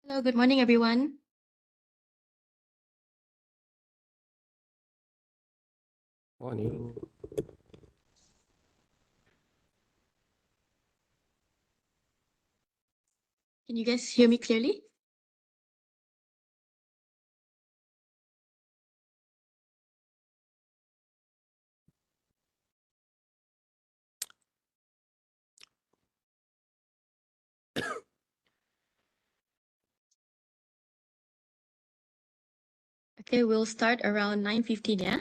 Hello, good morning, everyone. Morning. Can you guys hear me clearly? Okay, we'll start around 9:15, yeah?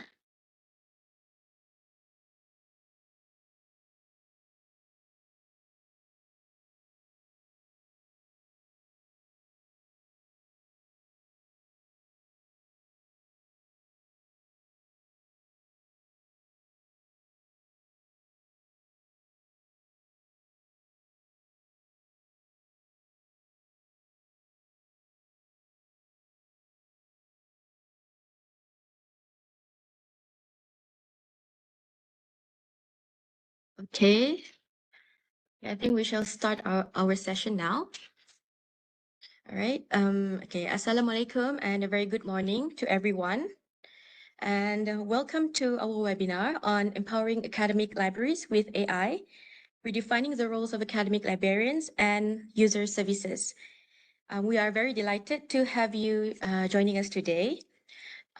Okay, I think we shall start our session now. All right. Okay, Assalamualaikum and a very good morning to everyone. And welcome to our webinar on empowering academic libraries with AI, redefining the roles of academic librarians and user services. We are very delighted to have you joining us today.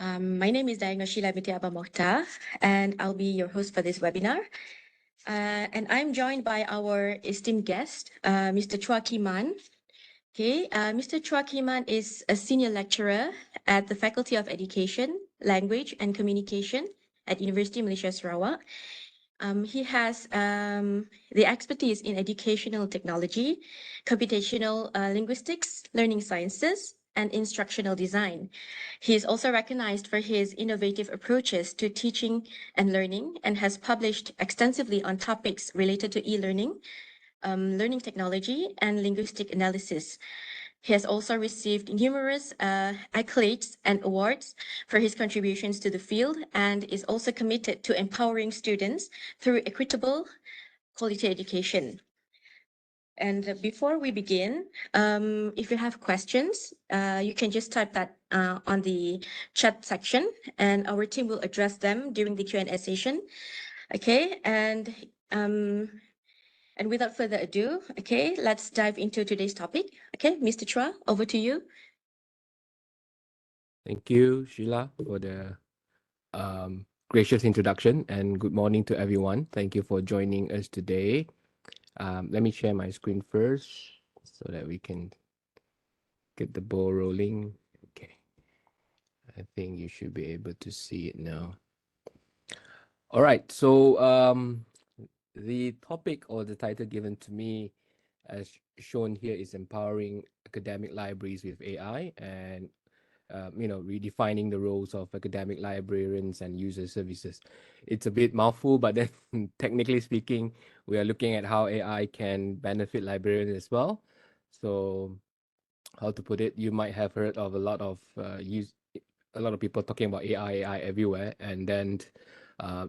My name is Diana Sheila Binti Abba Mokhtar, and I'll be your host for this webinar. And I'm joined by our esteemed guest, Mr. Chua Kiman. Okay, Mr. Chua Kiman is a senior lecturer at the Faculty of Education, Language and Communication at University of Malaysia Sarawak. He has the expertise in educational technology, computational linguistics, learning sciences, and instructional design. He is also recognized for his innovative approaches to teaching and learning and has published extensively on topics related to e-learning, learning technology, and linguistic analysis. He has also received numerous accolades and awards for his contributions to the field and is also committed to empowering students through equitable quality education. And before we begin, if you have questions, you can just type that on the chat section and our team will address them during the Q&A session. Okay, and without further ado, okay, let's dive into today's topic. Okay, Mr. Chua, over to you. Thank you, Sheila, for the gracious introduction, and good morning to everyone. Thank you for joining us today. Let me share my screen first so that we can get the ball rolling. Okay. I think you should be able to see it now. All right. So the topic or the title given to me as shown here is empowering academic libraries with AI and redefining the roles of academic librarians and user services. It's a bit mouthful, but then technically speaking, we are looking at how AI can benefit librarians as well. So, how to put it? You might have heard of a lot of people talking about AI everywhere, and then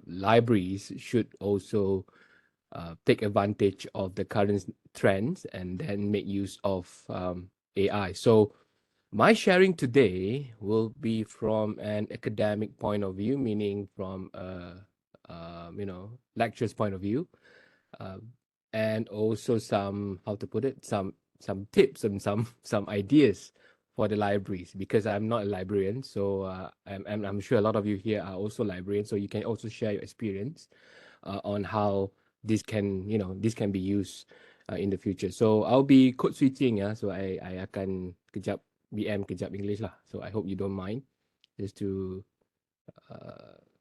libraries should also take advantage of the current trends and then make use of AI. So my sharing today will be from an academic point of view, meaning from lecturer's point of view, uh, and also some, how to put it, some tips and some ideas for the libraries, because I'm not a librarian. So I'm sure a lot of you here are also librarians, so you can also share your experience on how this can be used in the future. So I'll be code switching, yeah. So I akan kejap BM kejap English lah. So I hope you don't mind, just to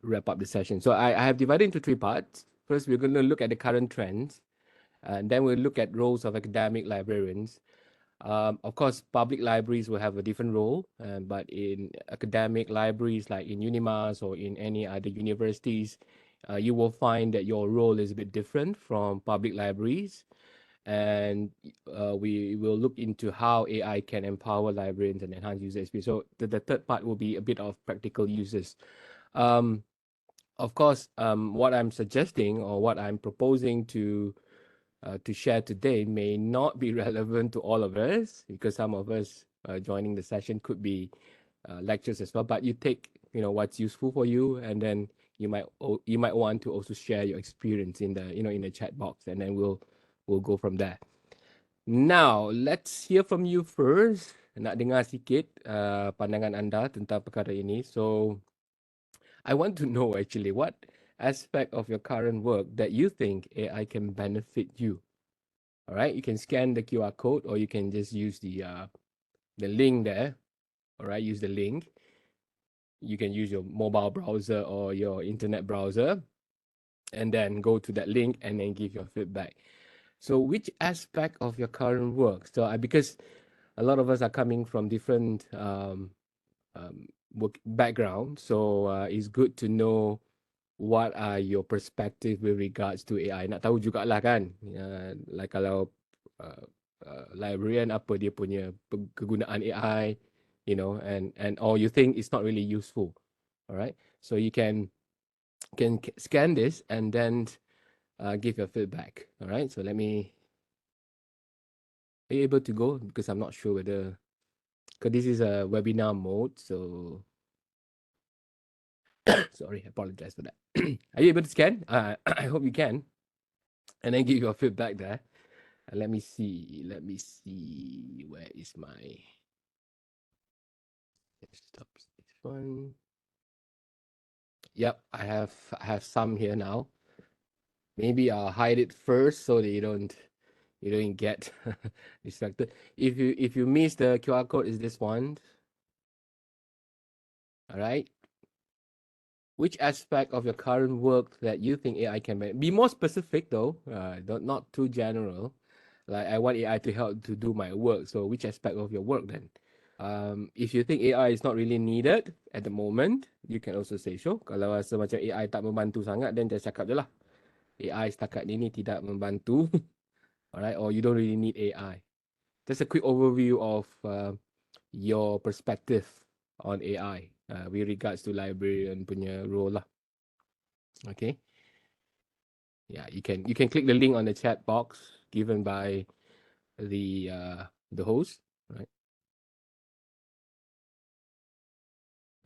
wrap up the session. So I have divided into three parts. First, we're going to look at the current trends, and then we'll look at roles of academic librarians. Of course, public libraries will have a different role, but in academic libraries like in Unimas or in any other universities, you will find that your role is a bit different from public libraries. And we will look into how AI can empower librarians and enhance user experience. So the third part will be a bit of practical uses. Um, of course, what I'm suggesting or what I'm proposing to share today may not be relevant to all of us, because some of us joining the session. Could be lectures as well, but you take what's useful for you, and then you might want to also share your experience in the in the chat box, and then we'll go from there. Now let's hear from you first. Nak dengar sikit pandangan anda tentang perkara ini. So I want to know actually what aspect of your current work that you think AI can benefit you. All right, you can scan the QR code, or you can just use the link there. All right, use the link. You can use your mobile browser or your internet browser, and then go to that link and then give your feedback. So, which aspect of your current work? So, because a lot of us are coming from different work background, so it's good to know what are your perspective with regards to AI. Nak tahu jugalah kan, like kalau librarian apa dia punya kegunaan AI, and or you think it's not really useful. All right, so you can scan this and then give your feedback. All right, so let me. Are you able to go? Because I'm not sure whether, because this is a webinar mode, so sorry, I apologize for that. Are you able to scan? I hope you can, and then give your feedback there. Let me see. Where is my desktop? This one. Yep, I have some here now. Maybe I'll hide it first so that you don't get distracted. If you miss the QR code, is this one? All right. Which aspect of your current work that you think AI can be more specific though? Not too general. Like I want AI to help to do my work. So which aspect of your work then? If you think AI is not really needed at the moment, you can also say so. Kalau rasa macam AI tak membantu sangat, then just cakap je lah. AI setakat ini tidak membantu. Alright, or you don't really need AI. Just a quick overview of your perspective on AI with regards to librarian punya role lah. Okay. Yeah, you can click the link on the chat box given by the host, right?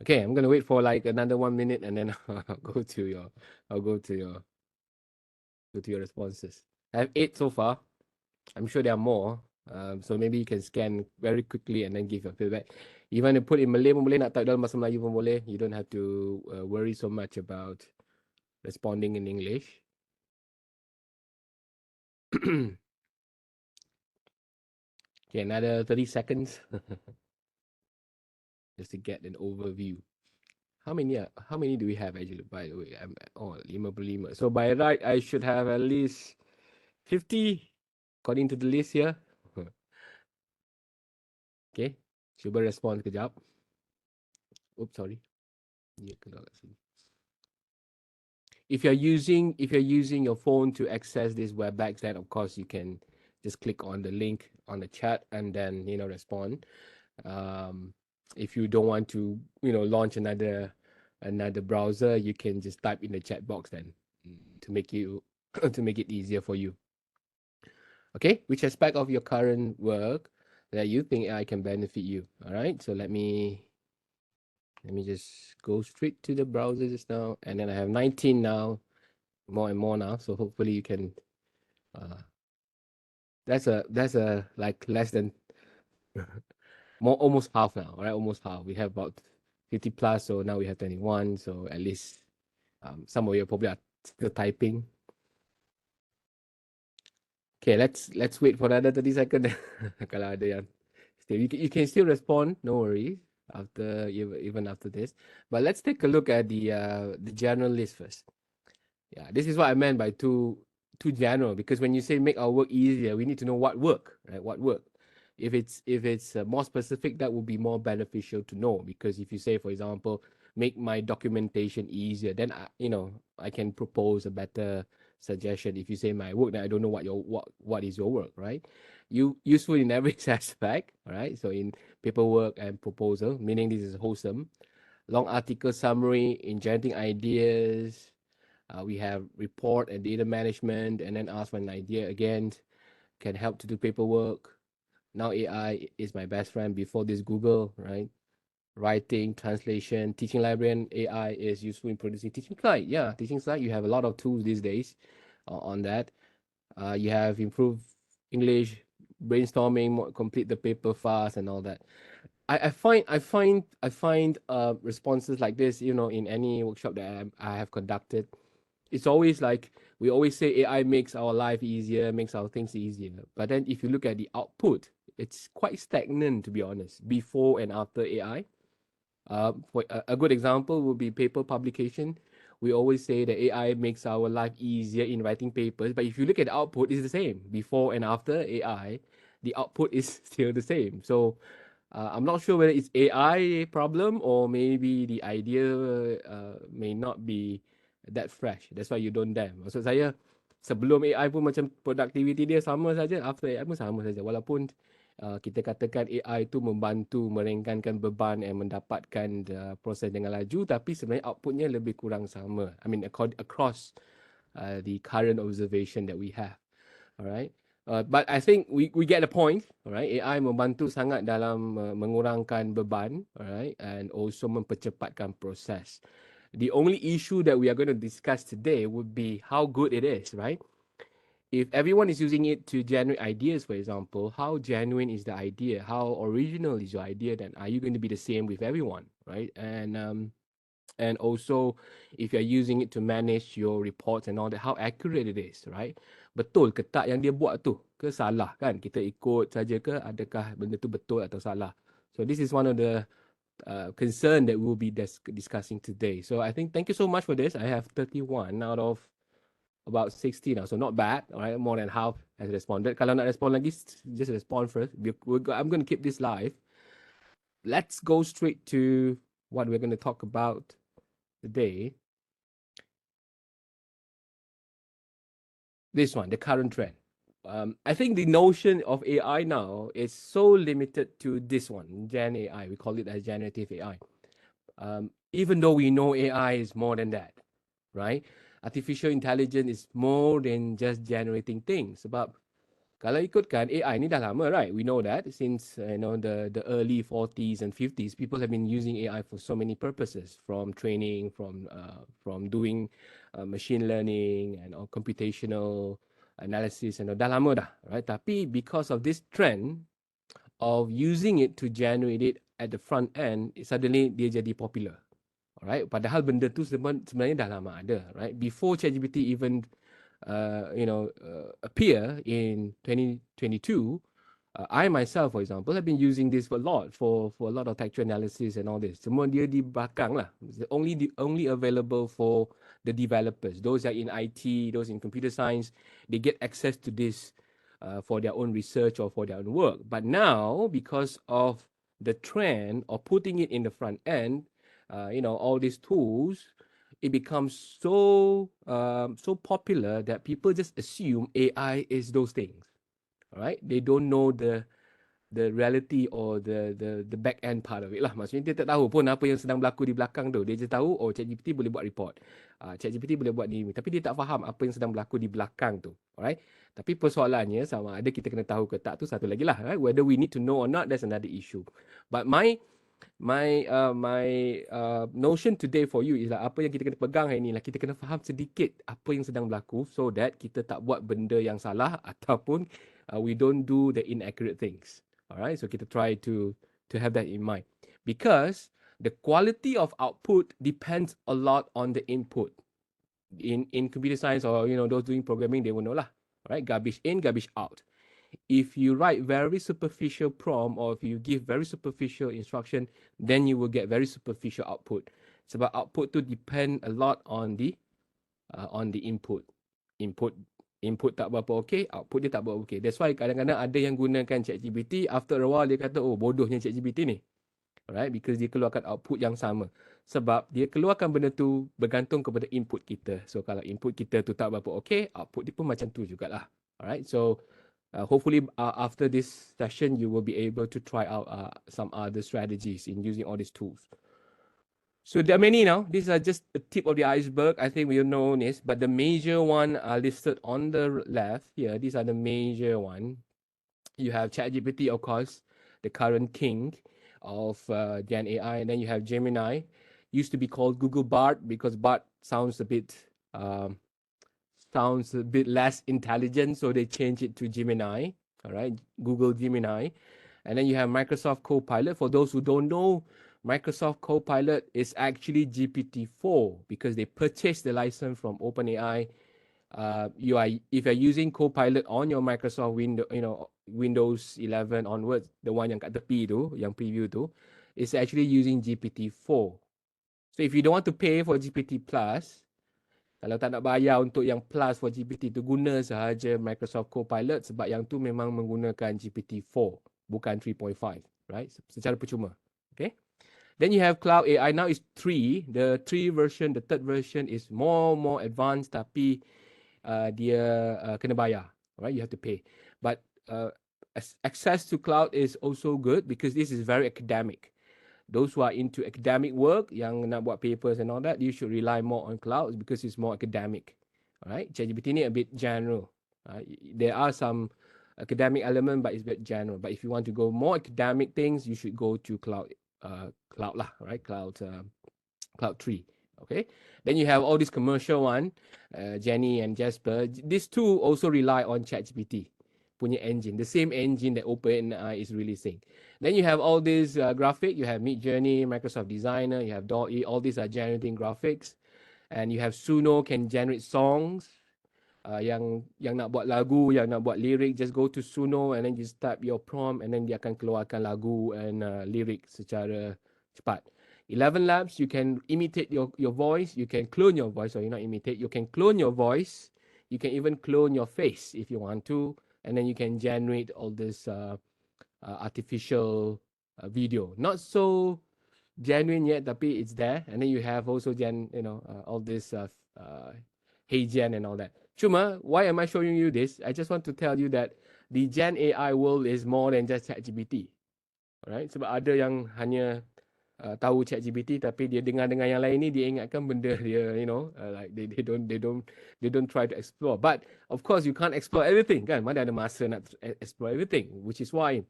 Okay, I'm gonna wait for like another 1 minute, and then I'll go to your responses. I have 8 so far. I'm sure there are more. So maybe you can scan very quickly and then give your feedback. Even to put in Malay pun boleh, nak type dalam bahasa Melayu pun boleh. You don't have to worry so much about responding in English. Okay, another 30 seconds just to get an overview. How many do we have actually, by the way? 55. So by right, I should have at least 50 according to the list here. Okay, cuba respond sekejap. Oops, sorry. If you're using your phone to access this WebEx, then of course you can just click on the link on the chat and then respond. If you don't want to launch another browser, you can just type in the chat box then to make it easier for you. Okay, which aspect of your current work that you think AI can benefit you? All right, so let me just go straight to the browser just now, and then I have 19 now, more and more now. So hopefully you can. That's a like less than almost half now. All right, almost half. We have about 50 plus, so now we have 21. So at least some of you probably are still typing. Okay, let's wait for another 30 seconds. Kalau ada yang still, you can still respond. No worries after even after this. But let's take a look at the general list first. Yeah, this is what I meant by too general, because when you say make our work easier, we need to know what work, right? What work. If it's more specific, that would be more beneficial to know, because if you say, for example, make my documentation easier, then I can propose a better suggestion. If you say my work, then I don't know what is your work, right? You useful in every aspect, right? So in paperwork and proposal, meaning this is wholesome. Long article summary in generating ideas. We have report and data management, and then ask for an idea again, can help to do paperwork. Now AI is my best friend. Before this, Google, right? Writing, translation, teaching librarian, AI is useful in producing teaching slide. Yeah, teaching slide. You have a lot of tools these days on that. You have improved English, brainstorming, complete the paper fast, and all that. I find responses like this, in any workshop that I have conducted. It's always like we always say AI makes our life easier, makes our things easier. But then if you look at the output, it's quite stagnant, to be honest, before and after AI. For a good example would be paper publication. We always say that AI makes our life easier in writing papers, but if you look at the output, it's the same. Before and after AI, the output is still the same. So I'm not sure whether it's AI problem or maybe the idea may not be that fresh. That's why you don't dam. Maksud saya, sebelum AI pun macam productivity dia sama saja, after AI pun sama saja. Walaupun kita katakan AI itu membantu meringankan beban dan mendapatkan proses dengan laju, tapi sebenarnya outputnya lebih kurang sama. I mean across the current observation that we have. Alright. But I think we get the point. Alright. AI membantu sangat dalam mengurangkan beban. Alright. And also mempercepatkan proses. The only issue that we are going to discuss today would be how good it is, right? If everyone is using it to generate ideas, for example, how genuine is the idea? How original is your idea? Then are you going to be the same with everyone, right? And also, if you're using it to manage your reports and all that, how accurate it is, right? Betul ke tak yang dia buat tu? Ke salah kan? Kita ikut saja ke? Adakah benda tu betul atau salah? So this is one of the concern that we'll be discussing today. So I think thank you so much for this. I have 31 out of about 60 now, so not bad. All right, more than half has responded. Kalau nak respond lagi, just respond first. I'm going to keep this live. Let's go straight to what we're going to talk about today. This one, the current trend. I think the notion of AI now is so limited to this one, Gen AI. We call it as generative AI. Even though we know AI is more than that, right? Artificial intelligence is more than just generating things. Sebab kalau ikutkan AI ni dah lama, right? We know that since the early 40s and 50s, people have been using AI for so many purposes, from training, from doing machine learning and computational analysis, and dah lama dah, right? Tapi because of this trend of using it to generate it at the front end, suddenly dia jadi popular. Alright, padahal benda tu sebenarnya dah lama ada, right? Before ChatGPT even appear in 2022, I myself, for example, have been using this a lot for a lot of textual analysis and all this. Semua dia di belakang lah. It's only available for the developers. Those are in IT, those in computer science, they get access to this for their own research or for their own work. But now, because of the trend of putting it in the front end, all these tools, it becomes so popular that people just assume AI is those things. All right, they don't know the reality or the back end part of it lah. Maksudnya dia tak tahu pun apa yang sedang berlaku di belakang tu. Dia je tahu, oh, ChatGPT boleh buat report. ChatGPT boleh buat ni. Tapi dia tak faham apa yang sedang berlaku di belakang tu. Alright. Tapi persoalannya sama ada kita kena tahu ke tak tu satu lagi lah. Right? Whether we need to know or not, that's another issue. But my notion today for you is lah, apa yang kita kena pegang hari ni lah, kita kena faham sedikit apa yang sedang berlaku so that kita tak buat benda yang salah ataupun we don't do the inaccurate things. Alright, so kita try to have that in mind, because the quality of output depends a lot on the input. In computer science, or those doing programming, they will know lah. Alright, garbage in, garbage out. If you write very superficial prompt, or if you give very superficial instruction, then you will get very superficial output. Sebab output tu depend a lot on the input. Input tak berapa okey, output dia tak berapa okey. That's why kadang-kadang ada yang gunakan ChatGPT, after a while dia kata, oh, bodohnya ChatGPT ni. Alright, because dia keluarkan output yang sama. Sebab dia keluarkan benda tu bergantung kepada input kita. So kalau input kita tu tak berapa okey, output dia pun macam tu jugalah. Alright, so hopefully after this session you will be able to try out some other strategies in using all these tools. So there are many now. These are just the tip of the iceberg. I think we know this, but the major one are listed on the left here. These are the major one. You have ChatGPT, of course, the current king of Gen AI, and then you have Gemini. Used to be called Google Bard because Bard um, sounds a bit less intelligent, so they changed it to Gemini. All right, Google Gemini. And then you have Microsoft Copilot. For those who don't know, Microsoft Copilot is actually GPT-4 because they purchased the license from OpenAI. You are if you're using Copilot on your Microsoft Windows, Windows 11 onwards, the one yang kat tepi tu, yang preview tu, is actually using GPT-4. So if you don't want to pay for GPT Plus, kalau tak nak bayar untuk yang plus for GPT tu, guna sahaja Microsoft Copilot sebab yang tu memang menggunakan GPT-4 bukan 3.5, right? Secara percuma. Okay. Then you have Cloud AI. Now is 3. The 3 version, the third version is more advanced tapi dia kena bayar. Right? You have to pay. But access to cloud is also good because this is very academic. Those who are into academic work, yang nak buat papers and all that, you should rely more on clouds because it's more academic. Alright, ChatGPT ni a bit general. There are some academic element, but it's a bit general. But if you want to go more academic things, you should go to cloud lah, right? Cloud 3. Okay. Then you have all this commercial one, Jenny and Jasper. These two also rely on ChatGPT punya engine, the same engine that OpenAI is releasing. Then you have all these graphic. You have Midjourney, Microsoft Designer. You have DALL-E. All these are generating graphics, and you have Suno can generate songs. Yang nak buat lagu, yang nak buat lirik, just go to Suno and then just type your prompt and then dia akan keluarkan lagu and lirik secara cepat. 11 Labs, you can imitate your voice, you can clone your voice, or you not imitate, you can clone your voice, you can even clone your face if you want to, and then you can generate all this artificial video. Not so genuine yet, tapi it's there. And then you have also all this Hey Gen and all that. Cuma, why am I showing you this? I just want to tell you that the Gen AI world is more than just ChatGPT. Alright, sebab ada yang hanya tahu ChatGPT tapi dia dengar yang lain ni, dia ingatkan benda dia, like they don't try to explore. But of course you can't explore everything kan. Mana ada masa nak explore everything, which is why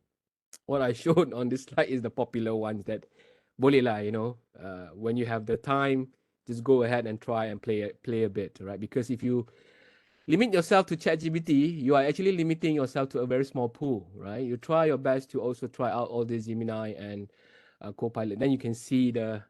what I showed on this slide is the popular ones that boleh lah, when you have the time, just go ahead and try and play a bit, right? Because if you limit yourself to ChatGPT, you are actually limiting yourself to a very small pool, right? You try your best to also try out all these Gemini and Copilot. Then you can see the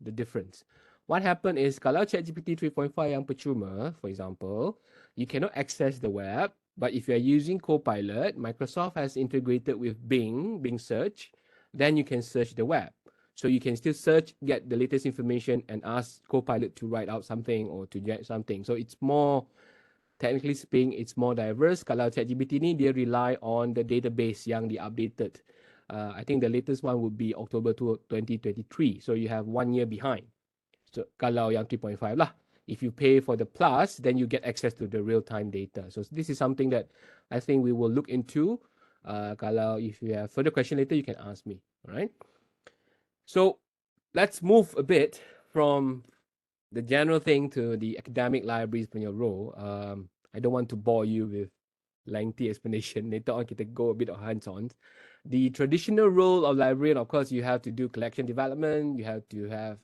difference. What happened is kalau ChatGPT 3.5 yang percuma, for example, you cannot access the web. But if you're using Copilot, Microsoft has integrated with Bing Search, then you can search the web. So you can still search, get the latest information, and ask Copilot to write out something or to get something. So it's more, technically speaking, it's more diverse. Kalau ChatGPT ni, dia rely on the database yang di-updated. I think the latest one would be October 2023. So you have 1 year behind. So kalau yang 3.5 lah. If you pay for the plus, then you get access to the real-time data. So this is something that I think we will look into. Kalau if you have further question later, you can ask me. All right. So let's move a bit from the general thing to the academic libraries punya role. I don't want to bore you with lengthy explanation. Later on, kita go a bit of hands-on. The traditional role of librarian, of course, you have to do collection development. You have to have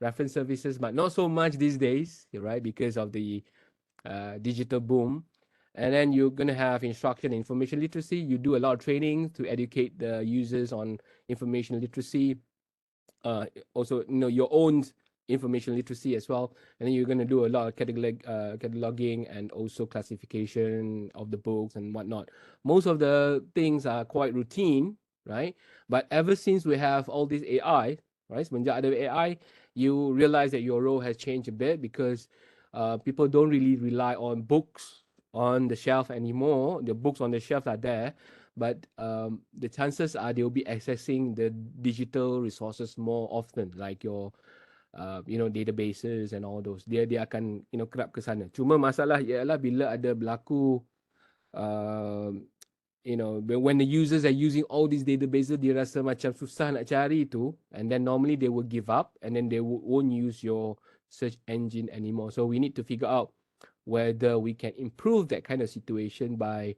reference services, but not so much these days, right? Because of the digital boom. And then you're going to have instruction and information literacy. You do a lot of training to educate the users on information literacy. Also, your own information literacy as well. And then you're going to do a lot of cataloging and also classification of the books and whatnot. Most of the things are quite routine, right? But ever since we have all this AI, right? Semenjak ada AI, you realize that your role has changed a bit because people don't really rely on books on the shelf anymore. The books on the shelf are there, but the chances are they'll be accessing the digital resources more often, like your databases and all those. Dia akan kerap ke sana. Cuma masalah ialah bila ada berlaku when the users are using all these databases, dia rasa macam susah nak cari tu, and then normally they will give up and then they won't use your search engine anymore. So we need to figure out whether we can improve that kind of situation by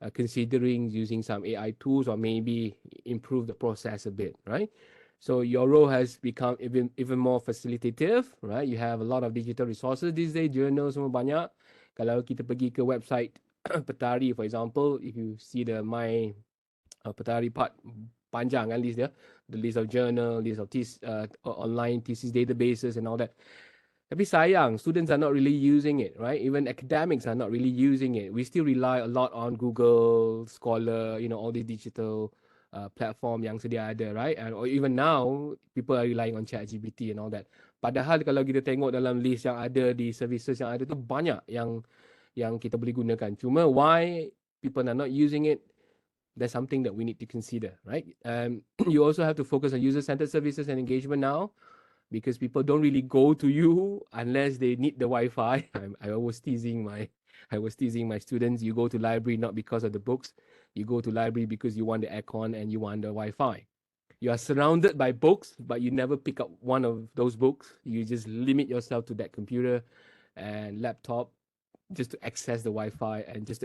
considering using some AI tools or maybe improve the process a bit, right? So your role has become even more facilitative, right? You have a lot of digital resources these days, journals semua banyak. Kalau kita pergi ke website PeTARY, for example, if you see the my PeTARY part, panjang kan list dia, the list of journal, list of online thesis databases and all that. Tapi sayang, students are not really using it, right? Even academics are not really using it. We still rely a lot on Google, Scholar, all these digital platform yang sedia ada, right? And or even now, people are relying on ChatGPT and all that. Padahal kalau kita tengok dalam list yang ada di services yang ada tu banyak yang kita boleh gunakan. Cuma why people are not using it? That's something that we need to consider, right? You also have to focus on user-centered services and engagement now, because people don't really go to you unless they need the Wi-Fi. I was teasing my students. You go to library not because of the books. You go to library because you want the aircon and you want the Wi-Fi. You are surrounded by books, but you never pick up one of those books. You just limit yourself to that computer and laptop just to access the Wi-Fi and just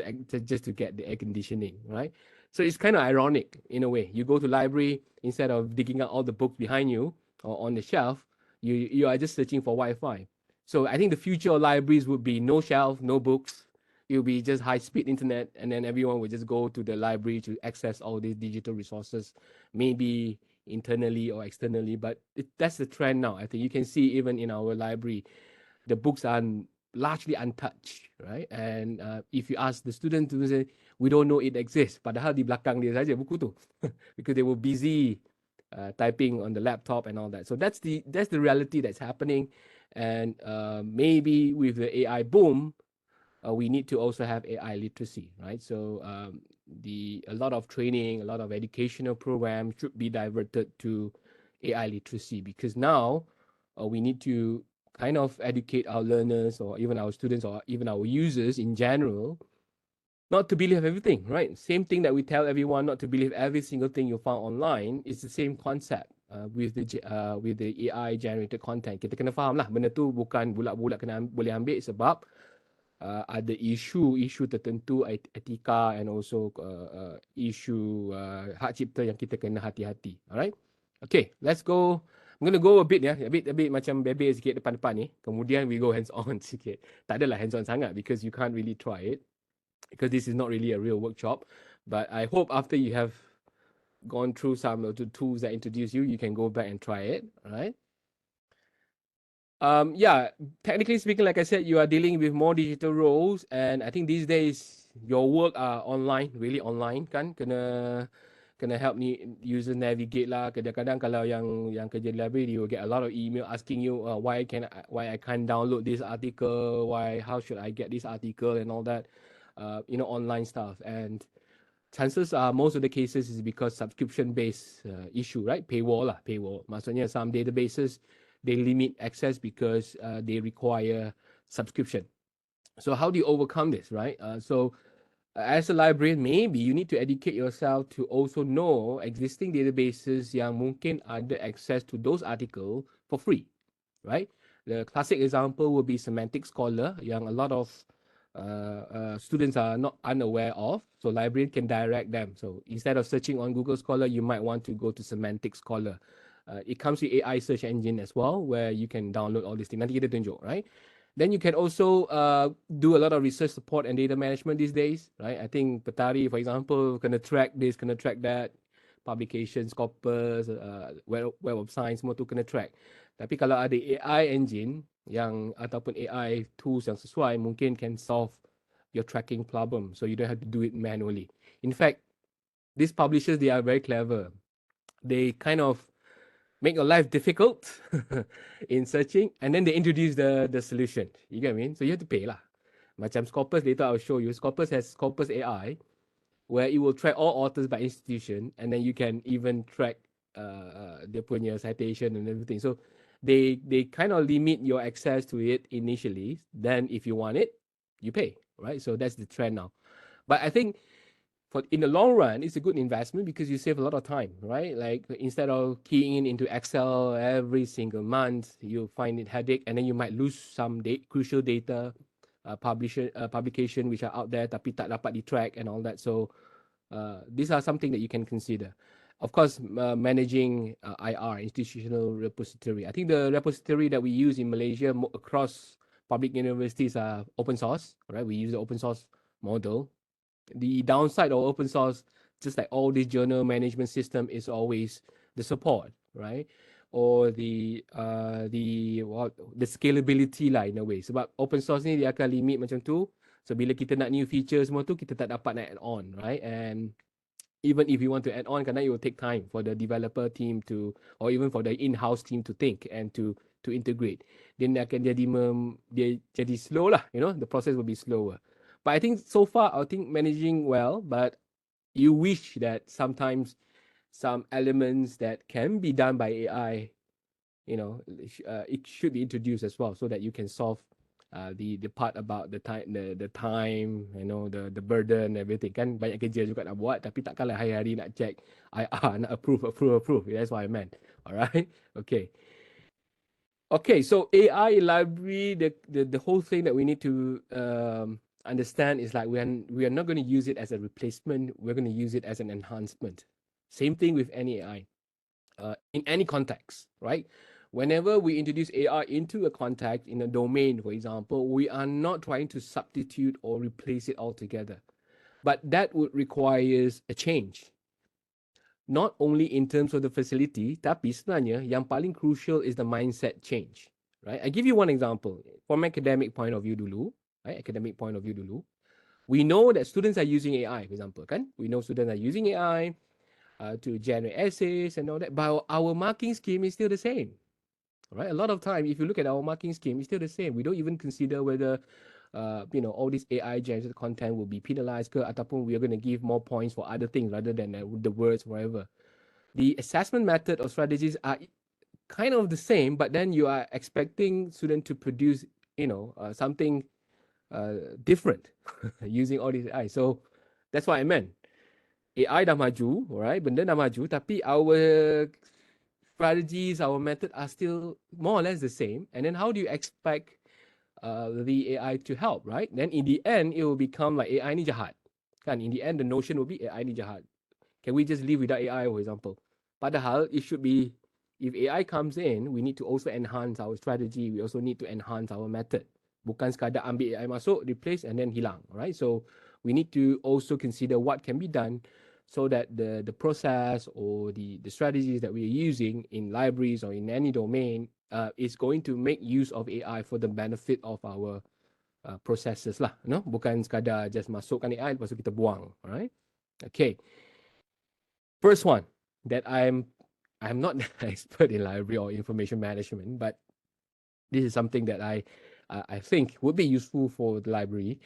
to get the air conditioning, right? So it's kind of ironic in a way. You go to library, instead of digging out all the books behind you or on the shelf, you are just searching for Wi-Fi. So I think the future of libraries would be no shelf, no books. It will be just high-speed internet, and then everyone will just go to the library to access all these digital resources, maybe internally or externally. But that's the trend now. I think you can see even in our library, the books are largely untouched, right? And if you ask the students to say, we don't know it exists, padahal di belakang dia saja buku tu, because they were busy typing on the laptop and all that. So that's the reality that's happening, and maybe with the AI boom, we need to also have AI literacy, right? So a lot of training, a lot of educational programs should be diverted to AI literacy, because now we need to kind of educate our learners or even our students or even our users in general not to believe everything, right? Same thing that we tell everyone not to believe every single thing you found online. It's the same concept with the AI generated content. Kita kena faham lah benda tu bukan bulat-bulat boleh ambil, sebab ada isu tertentu etika and also isu hak cipta yang kita kena hati-hati. Alright? Okay, let's go. I'm going to go a bit a bit macam bebe sikit depan-depan ni. Kemudian we go hands-on sikit. Tak adalah hands-on sangat because you can't really try it, because this is not really a real workshop. But I hope after you have gone through some of the tools that introduce you, you can go back and try it. Alright? Yeah, technically speaking, like I said, you are dealing with more digital roles, and I think these days your work are online, really online kan. Kena help ni user navigate lah. Kadang-kadang kalau yang kerja di library, you will get a lot of email asking you why I can't download this article, how should I get this article and all that, online stuff. And chances are most of the cases is because subscription based issue, right? Paywall. Maksudnya some databases, they limit access because they require subscription. So how do you overcome this, right? So as a librarian, maybe you need to educate yourself to also know existing databases yang mungkin ada access to those articles for free, right? The classic example would be Semantic Scholar, yang a lot of students are not unaware of. So librarian can direct them. So instead of searching on Google Scholar, you might want to go to Semantic Scholar. It comes with AI search engine as well, where you can download all these things. Nanti kita tunjuk, right? Then you can also do a lot of research support and data management these days, right? I think PeTARY, for example, kena track this, kena track that, publications, corpus, web of science, semua tu kena track. Tapi kalau ada AI engine ataupun AI tools yang sesuai, mungkin can solve your tracking problem, so you don't have to do it manually. In fact, these publishers, they are very clever. They kind of make your life difficult in searching, and then they introduce the solution. You get what I mean? So you have to pay lah. Macam Scopus, later I'll show you. Scopus has Scopus AI, where it will track all authors by institution, and then you can even track their punya citation and everything. So they kind of limit your access to it initially. Then if you want it, you pay, right? So that's the trend now. But I think in the long run, it's a good investment because you save a lot of time, right? Like instead of keying into Excel every single month, you find it headache, and then you might lose some crucial data publication which are out there tapi tak dapat di-track and all that. So these are something that you can consider. Of course, managing IR, institutional repository. I think the repository that we use in Malaysia across public universities are open source, right? We use the open source model. The downside of open source, just like all this journal management system, is always the support, right? Or the scalability lah in a way. Sebab open source ni dia akan limit macam tu. So bila kita nak new feature semua tu, kita tak dapat nak add on, right? And even if you want to add on, kadang it will take time for the developer team to, or even for the in-house team to think and to integrate. Then akan dia jadi slow lah, you know, the process will be slower. But I think so far, I think managing well, but you wish that sometimes some elements that can be done by AI, you know, it should be introduced as well so that you can solve the part about the time, you know, the burden, everything. Kan banyak kerja juga nak buat, tapi takkanlah hari-hari nak check IR, nak approve. That's what I meant. All right. Okay. Okay, so AI library, the whole thing that we need to understand is like we are not going to use it as a replacement. We're going to use it as an enhancement. Same thing with any AI, in any context, right? Whenever we introduce AI into a context in a domain, for example, we are not trying to substitute or replace it altogether, but that would requires a change. Not only in terms of the facility, tapi sebenarnya yang paling crucial is the mindset change, right? I give you one example from academic point of view dulu, right? Academic point of view dulu. We know that students are using AI, for example, kan? We know students are using AI to generate essays and all that, but our marking scheme is still the same, right? A lot of time, if you look at our marking scheme, it's still the same. We don't even consider whether you know, all this AI generated content will be penalized ke ataupun we are going to give more points for other things rather than the words, whatever. The assessment method or strategies are kind of the same, but then you are expecting student to produce, you know, something different using all these AI. So that's what I meant. AI dah maju, alright, benda dah maju, tapi our strategies, our method are still more or less the same. And then how do you expect the AI to help, right? Then in the end, it will become like AI ni jahat. Kan? In the end, the notion will be AI ni jahat. Can we just live without AI, for example? Padahal, it should be, if AI comes in, we need to also enhance our strategy. We also need to enhance our method. Bukan sekadar ambil AI masuk, replace, and then hilang, right? So we need to also consider what can be done so that the process or the strategies that we are using in libraries or in any domain is going to make use of AI for the benefit of our processes lah, no? Bukan sekadar just masukkan AI lepas tu kita buang, alright? Okay. First one that I'm not an expert in library or information management, but this is something that I think would be useful for the library.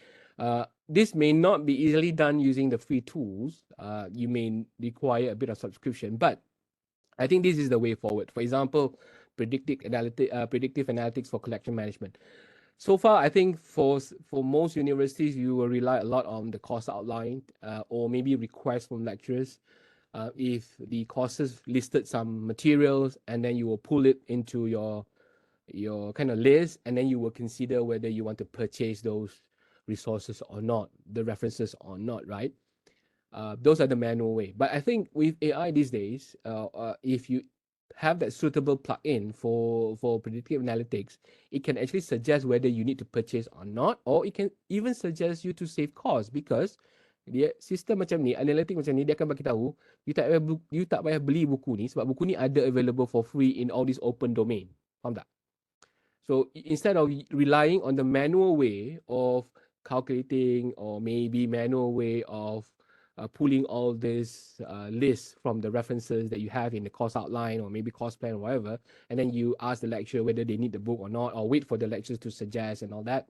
This may not be easily done using the free tools. You may require a bit of subscription, but I think this is the way forward. For example, predictive analytics for collection management. So far, I think for most universities, you will rely a lot on the course outline or maybe requests from lecturers. If the courses listed some materials, and then you will pull it into your kind of list, and then you will consider whether you want to purchase those resources or not, the references or not, right? Those are the manual way. But I think with AI these days, if you have that suitable plugin for predictive analytics, it can actually suggest whether you need to purchase or not, or it can even suggest you to save cost because dia sistem macam ni, analytic macam ni, dia akan bagi tahu you tak payah beli buku ni sebab buku ni ada available for free in all this open domain. Faham tak? So instead of relying on the manual way of calculating or maybe manual way of pulling all this lists from the references that you have in the course outline or maybe course plan or whatever, and then you ask the lecturer whether they need the book or not, or wait for the lecturers to suggest and all that.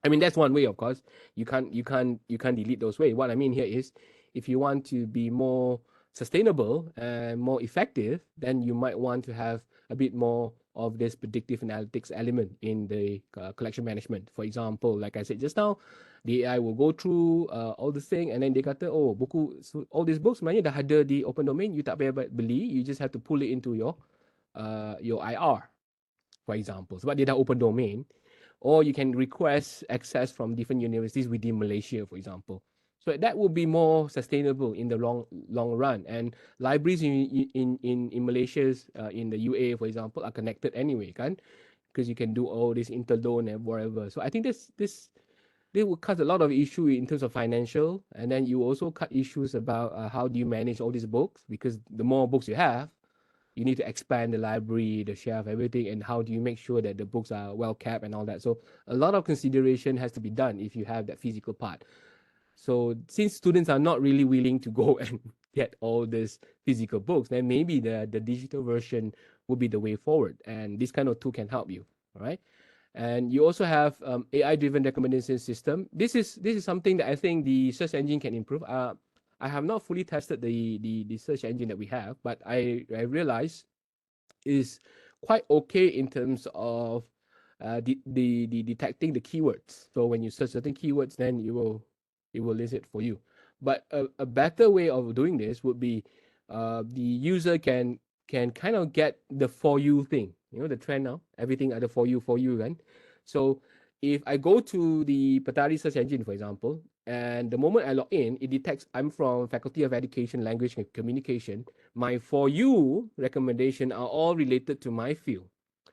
I mean, that's one way, of course. You can't delete those ways. What I mean here is, if you want to be more sustainable and more effective, then you might want to have a bit more of this predictive analytics element in the collection management. For example, like I said just now, the AI will go through all this thing, and then dia kata, oh, buku, so all these books sebenarnya dah ada di open domain, you tak payah beli, you just have to pull it into your IR, for example. Sebab dia dah open domain. or you can request access from different universities within Malaysia, for example. So that will be more sustainable in the long run. And libraries in Malaysia's in the UA, for example, are connected anyway, kan? Because you can do all this interloan and whatever. So I think this will cut a lot of issue in terms of financial, and then you also cut issues about how do you manage all these books, because the more books you have, you need to expand the library, the shelf, everything, and how do you make sure that the books are well kept and all that. So a lot of consideration has to be done if you have that physical part. So since students are not really willing to go and get all these physical books, then maybe the digital version will be the way forward, and this kind of tool can help you. All right. And you also have AI-driven recommendation system. This is something that I think the search engine can improve. I have not fully tested the search engine that we have, but I realize is quite okay in terms of the detecting the keywords. So when you search certain keywords, then it will list it for you. But a better way of doing this would be the user can kind of get the for you thing. You know the trend now, everything are the for you, right? So if I go to the PeTARY search engine, for example, and the moment I log in, it detects I'm from Faculty of Education, Language and Communication. My for you recommendation are all related to my field.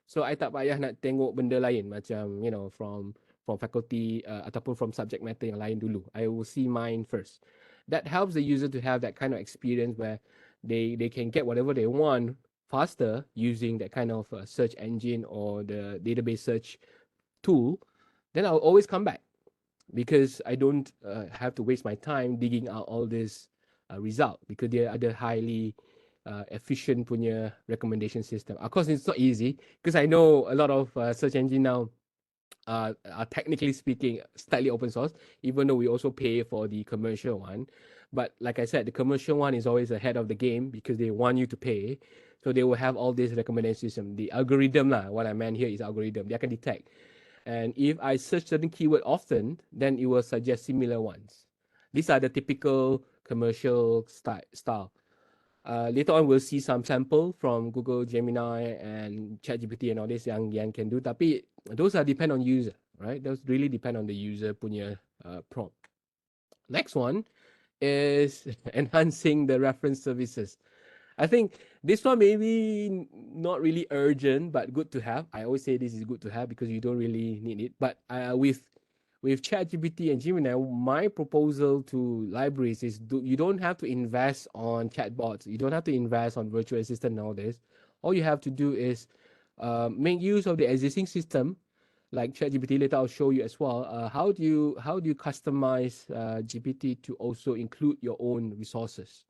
So I tak payah nak tengok benda lain macam from faculty ataupun from subject matter yang lain dulu. I will see mine first. That helps the user to have that kind of experience where they can get whatever they want faster using that kind of search engine or the database search tool. Then I'll always come back because I don't have to waste my time digging out all this result, because they are the highly efficient punya recommendation system. Of course, it's not easy because I know a lot of search engine now are technically speaking slightly open source, even though we also pay for the commercial one. But like I said, the commercial one is always ahead of the game because they want you to pay. So they will have all this recommendation system. The algorithm lah, what I meant here is algorithm. They can detect. And if I search certain keyword often, then it will suggest similar ones. These are the typical commercial style. Later on, we'll see some sample from Google Gemini and ChatGPT and all this yang can do. Tapi those are depend on user, right? Those really depend on the user punya prompt. Next one is enhancing the reference services. I think this one maybe not really urgent, but good to have. I always say this is good to have because you don't really need it. But with ChatGPT and Gemini, my proposal to libraries is you don't have to invest on chatbots. You don't have to invest on virtual assistant and all this. All you have to do is make use of the existing system, like ChatGPT. Later, I'll show you as well. How do you customize GPT to also include your own resources?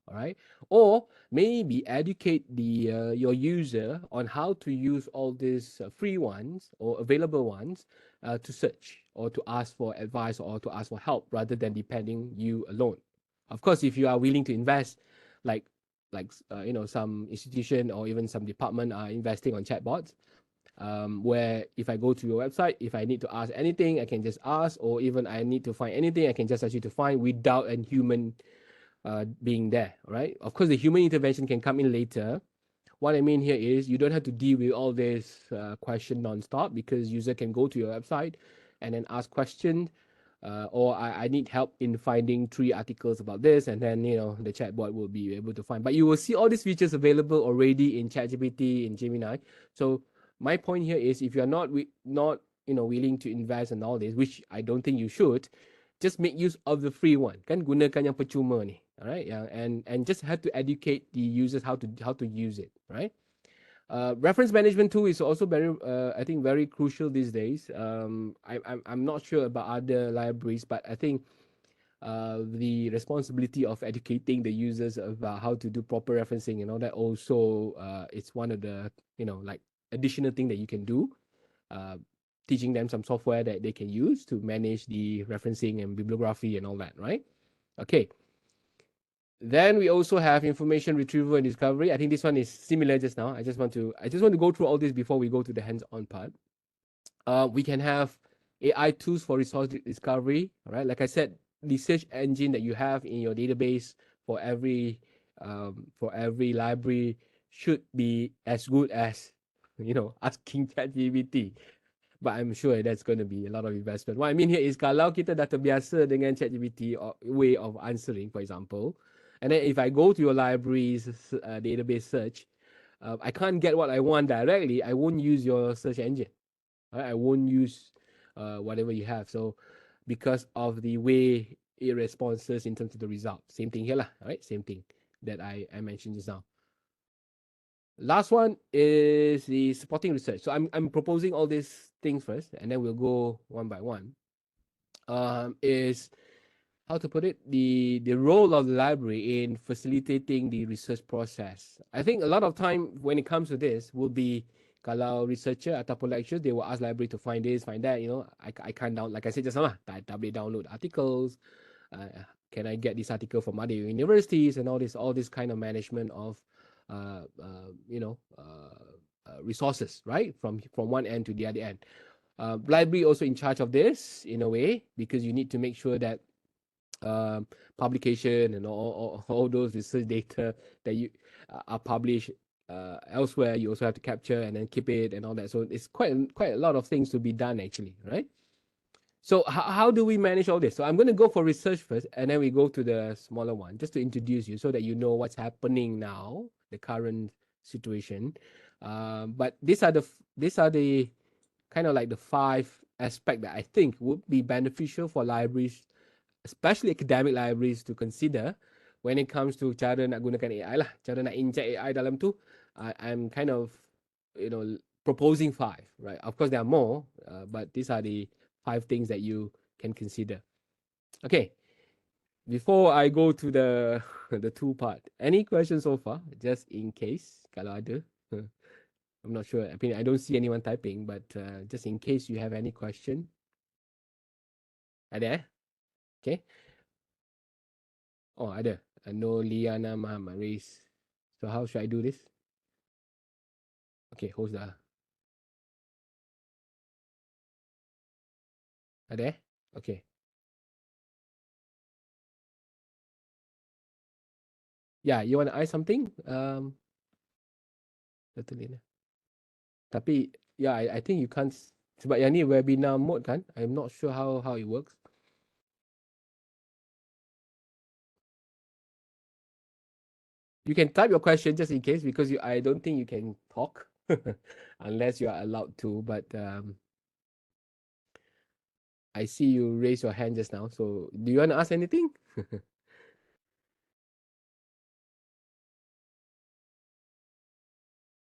All right, or maybe educate the your user on how to use all these free ones or available ones to search or to ask for advice or to ask for help rather than depending you alone. Of course, if you are willing to invest, like some institution or even some department are investing on chatbots, where if I go to your website, if I need to ask anything, I can just ask, or even I need to find anything, I can just ask you to find without a human being there, right? Of course, the human intervention can come in later. What I mean here is you don't have to deal with all this question nonstop, because user can go to your website and then ask questions, or I need help in finding 3 articles about this, and then the chatbot will be able to find. But you will see all these features available already in ChatGPT, in Gemini. So my point here is, if you are not willing to invest in all this, which I don't think you should, just make use of the free one. Kan gunakan yang percuma ni. All right, yeah, and just have to educate the users how to use it, right? Reference management tool is also very, I think, very crucial these days. I'm not sure about other libraries, but I think the responsibility of educating the users about how to do proper referencing and all that also it's one of the like additional thing that you can do. Uh, Teaching them some software that they can use to manage the referencing and bibliography and all that, right? Okay. Then we also have information retrieval and discovery. I think this one is similar just now. I just want to go through all this before we go to the hands-on part. We can have AI tools for resource discovery. All right, like I said, the search engine that you have in your database for every library should be as good as asking ChatGPT. but I'm sure that's going to be a lot of investment. What I mean here is kalau kita dah terbiasa dengan ChatGPT or way of answering, for example, and then if I go to your library's database search, I can't get what I want directly. I won't use your search engine. Right? I won't use whatever you have. So because of the way it responds in terms of the result, same thing here lah. Right? Same thing that I mentioned just now. Last one is the supporting research. So I'm proposing all these things first, and then we'll go one by one. Is how to put it, the role of the library in facilitating the research process. I think a lot of time when it comes to this will be kalau researcher ataupun lecturer, they will ask library to find this, find that. I can't down, like I said just now, tak boleh download articles. Can I get this article from other universities and all this kind of management of uh, uh, you know resources, right, from one end to the other end. Library also in charge of this in a way, because you need to make sure that publication and all those research data that you are published elsewhere, you also have to capture and then keep it and all that. So it's quite a lot of things to be done actually, right? So how do we manage all this? So I'm going to go for research first, and then we go to the smaller one, just to introduce you so that you know what's happening now, the current situation. But these are the kind of like the five aspect that I think would be beneficial for libraries, especially academic libraries, to consider when it comes to cara nak gunakan AI lah, cara nak inject AI dalam tu. I'm kind of, proposing five, right? Of course, there are more, but these are the five things that you can consider. Okay, before I go to the the two part, any questions so far? Just in case, kalau ada. I'm not sure. I mean, I don't see anyone typing, but just in case you have any question. Ada? Okay. Oh, ada. No, Liana Muhammad raise. So how should I do this? Okay, host dah. Ada? Okay. Yeah, you want to ask something? Totally. Tapi, yeah, I think you can't. Sebab yang ni webinar mode kan? I'm not sure how it works. You can type your question just in case, because I don't think you can talk unless you are allowed to. But I see you raise your hand just now. So do you want to ask anything?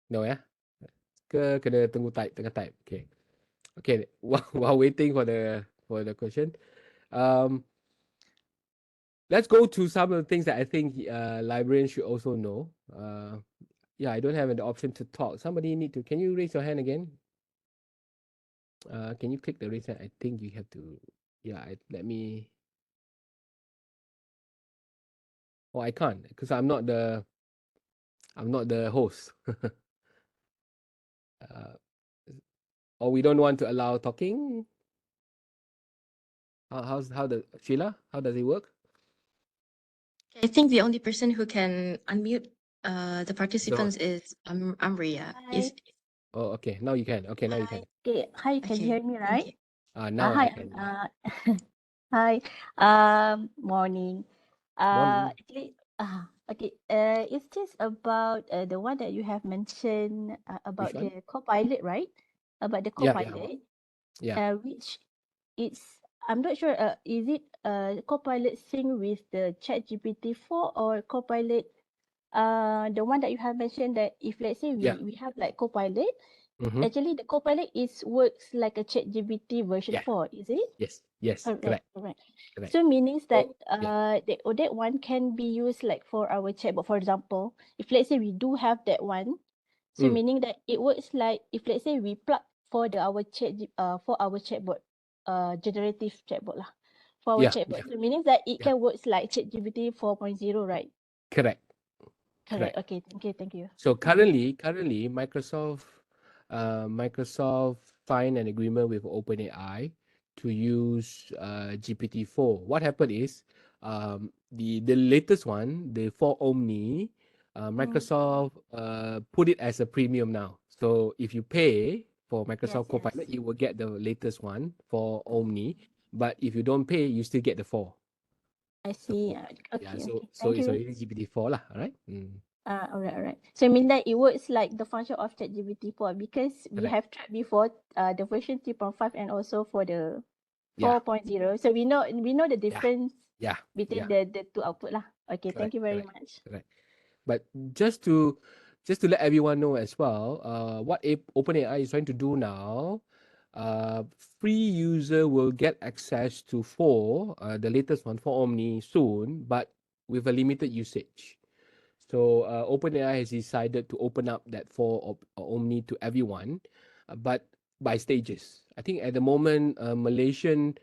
No, ya? Kena tunggu type, tengah type. Okay. Okay. While waiting for the question, um, let's go to some of the things that I think librarians should also know. Yeah, I don't have an option to talk. Somebody need to. Can you raise your hand again? Can you click the raise hand? I think you have to. Yeah, let me. Oh, I can't because I'm not the host. Or we don't want to allow talking. How the Sheila? How does it work? I think the only person who can unmute the participants is Amria. Hi. Oh, okay. Now you can. Okay, now you can. Okay. Hi, you can Okay, hear me, thank right? you. Now Hi. I can. Hi. Morning. Morning. Actually, okay. It's just about the one that you have mentioned Which about one? the co-pilot, right? About the Yeah, co-pilot. yeah. Which it's I'm not sure. Is it co-pilot sync with the ChatGPT 4 or co-pilot? The one that you have mentioned that if let's say Yeah. we have like co-pilot. Mm-hmm. Actually, the Copilot is works like a ChatGPT version Yeah. 4, is it? Yes. Correct. Correct. Correct. So meanings that Yeah. that one can be used like for our chatbot. For example, if let's say we do have that one, so Mm. meaning that it works like if let's say we plug for our chatbot, generative chatbot lah, for our Yeah. chatbot. So meaning that it Yeah. can works like ChatGPT 4.0, right? Correct. Correct. Okay. Thank you. So currently, Microsoft signed an agreement with OpenAI to use GPT-4. What happened is, the latest one, the 4 Omni, Microsoft put it as a premium now. So if you pay for Microsoft Yes, Copilot, yes. you will get the latest one for Omni. But if you don't pay, you still get the 4. I So see. yeah, Okay, so okay. so Thank it's you. already GPT-4 lah, all right? Alright, alright. So I mean that it works like the function of ChatGPT-4 because we Correct. have tried before the version 3.5 and also for the Yeah, 4.0. So we know the yeah, difference yeah, between yeah. the two output lah. Okay, thank Correct, you very correct, much. correct. But just to let everyone know as well, what OpenAI is trying to do now, free user will get access to 4, the latest one for Omni soon, but with a limited usage. So OpenAI has decided to open up that for Omni to everyone, but by stages. I think at the moment, Malaysian,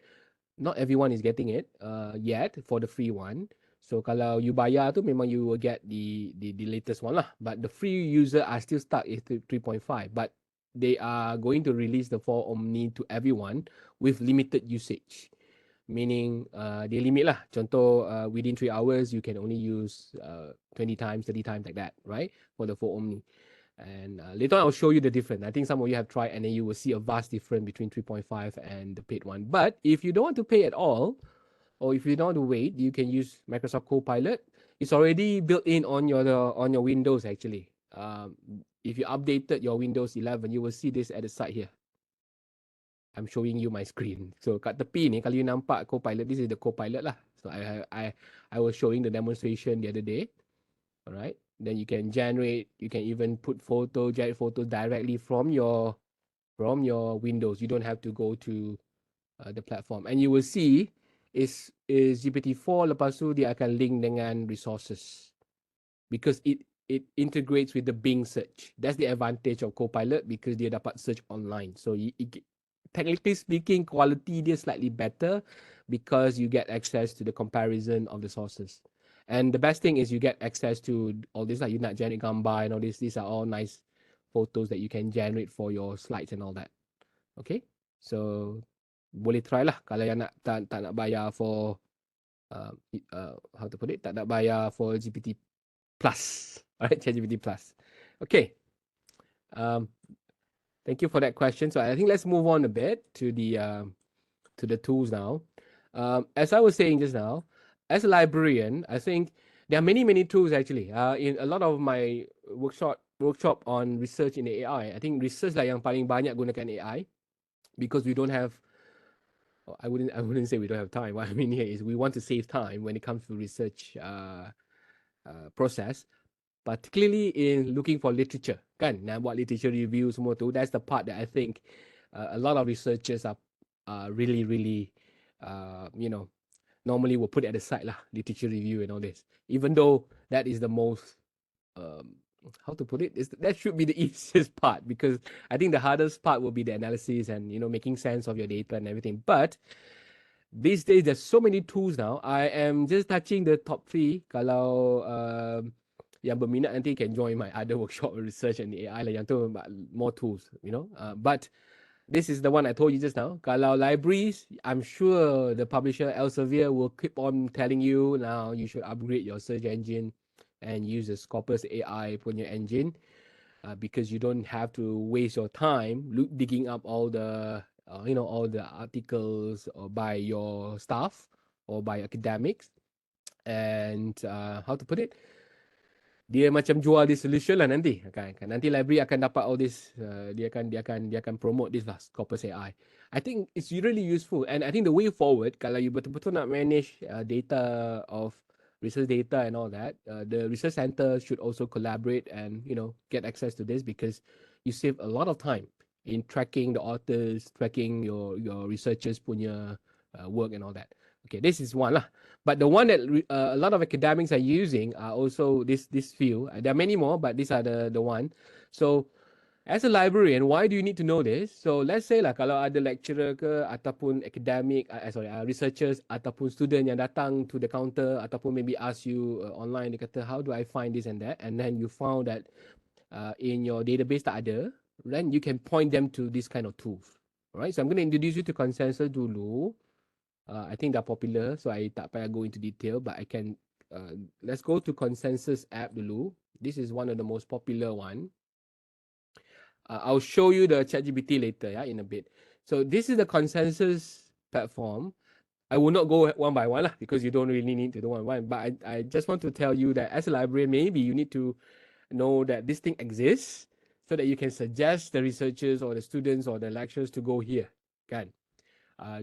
not everyone is getting it yet for the free one. So kalau you bayar tu memang you will get the latest one lah. But the free user are still stuck at 3.5. But they are going to release the 4 Omni to everyone with limited usage. Meaning they limit lah. Contoh within 3 hours you can only use 20 times, 30 times like that, right? For the 4 Omni. And later on, I'll show you the difference. I think some of you have tried, and then you will see a vast difference between 3.5 and the paid one. But if you don't want to pay at all, or if you don't want to wait, you can use Microsoft Copilot. It's already built in on your Windows actually. If you updated your Windows 11, you will see this at the side here. I'm showing you my screen. So kat tepi ni, kalau you nampak Copilot, this is the Copilot lah. So I was showing the demonstration the other day. All right. Then you can even put generate photos directly from your Windows. You don't have to go to the platform. And you will see is GPT-4 lepas tu dia akan link dengan resources because it integrates with the Bing search. That's the advantage of Copilot because dia dapat search online. So technically speaking, quality dia slightly better because you get access to the comparison of the sources. And the best thing is you get access to all this. Like you nak generate gambar and all this. These are all nice photos that you can generate for your slides and all that. Okay, so boleh try lah kalau yang tak nak bayar for how to put it, tak nak bayar for GPT Plus. Alright, ChatGPT Plus. Okay. Thank you for that question. So I think let's move on a bit to the tools now. As I was saying just now, as a librarian, I think there are many tools actually. In a lot of my workshop on research in AI, I think research lah yang paling banyak gunakan AI because we don't have. I wouldn't say we don't have time. What I mean here is we want to save time when it comes to research process, particularly in looking for literature. Kan, nak buat literature review semua tu. That's the part that I think a lot of researchers are really normally will put it at the side lah, literature review and all this. Even though that is the most how to put it, that should be the easiest part because I think the hardest part will be the analysis and making sense of your data and everything. But these days there's so many tools now. I am just touching the top 3. Kalau yang berminat nanti can join my other workshop research and AI lah, yang tu more tools, but this is the one I told you just now. Kalau libraries, I'm sure the publisher Elsevier will keep on telling you now you should upgrade your search engine and use the Scopus AI punya engine because you don't have to waste your time digging up all the all the articles or by your staff or by academics and how to put it, dia macam jual this solution lah nanti kan nanti library akan dapat all this dia akan promote this lah Scopus AI. I think it's really useful and I think the way forward kalau you betul-betul nak manage data of research data and all that, the research center should also collaborate and get access to this because you save a lot of time in tracking the authors, tracking your researchers punya work and all that. Okay, this is one lah. But the one that a lot of academics are using are also this few. There are many more, but these are the one. So as a librarian, why do you need to know this? So let's say lah kalau ada lecturer ke ataupun academic, researchers ataupun student yang datang to the counter ataupun maybe ask you online, dia kata how do I find this and that, and then you found that in your database tak ada, then you can point them to this kind of tools. Alright, so I'm going to introduce you to Consensus dulu. I think they're popular, so I tak payah go into detail, but I can. Let's go to Consensus app dulu. This is one of the most popular one. I'll show you the ChatGPT later, in a bit. So this is the consensus platform. I will not go one by one because you don't really need to do one by one. But I just want to tell you that as a librarian, maybe you need to know that this thing exists so that you can suggest the researchers or the students or the lecturers to go here. Kan?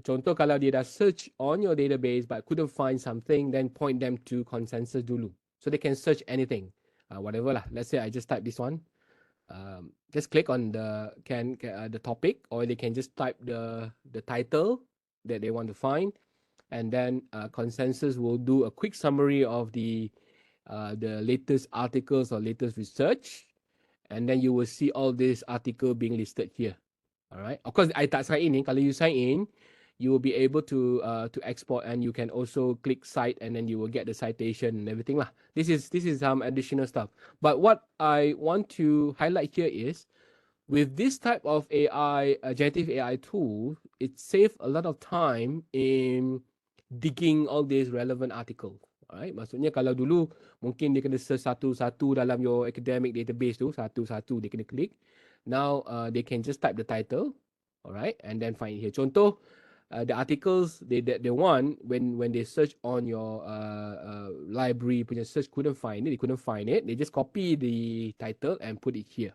Contoh kalau dia dah search on your database but couldn't find something, then point them to consensus dulu. So they can search anything. Whatever lah. Let's say I just type this one. Just click on the topic, or they can just type the title that they want to find, and then consensus will do a quick summary of the latest articles or latest research, and then you will see all this article being listed here. Alright, of course I tak sign in. Kalau you sign in, you will be able to export, and you can also click cite, and then you will get the citation and everything lah. This is some additional stuff. But what I want to highlight here is, with this type of AI, generative AI tool, it saves a lot of time in digging all these relevant articles. Alright, maksudnya kalau dulu mungkin dia kena search satu-satu dalam your academic database tu, satu-satu dia kena klik. Now they can just type the title, alright, and then find it here. Contoh, the articles they want, when they search on your library punya search couldn't find it, they just copy the title and put it here,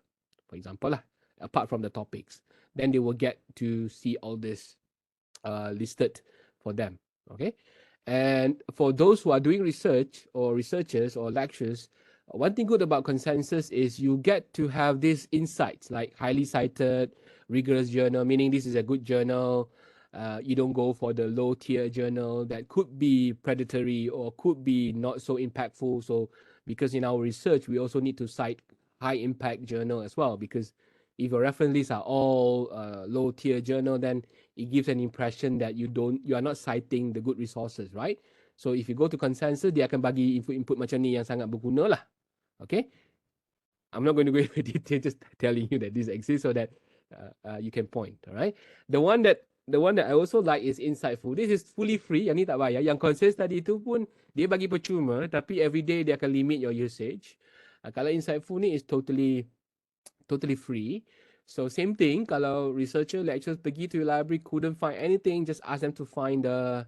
for example lah, apart from the topics. Then they will get to see all this listed for them. Okay, and for those who are doing research, or researchers or lecturers, one thing good about consensus is you get to have these insights, like highly cited, rigorous journal, meaning this is a good journal. You don't go for the low tier journal that could be predatory or could be not so impactful. So because in our research, we also need to cite high impact journal as well, because if your reference lists are all low tier journal, then it gives an impression that you are not citing the good resources, right? So if you go to consensus, dia akan bagi input macam ni yang sangat berguna lah. Okay, I'm not going to go into detail, just telling you that this exists so that you can point. All right, the one that I also like is Insightful. This is fully free. Yang ni tak bayar. Yang consensus tadi tu pun dia bagi percuma, tapi every day dia akan limit your usage. Kalau Insightful ni is totally free. So same thing, kalau researcher, lecturers pergi to your library couldn't find anything, just ask them to find the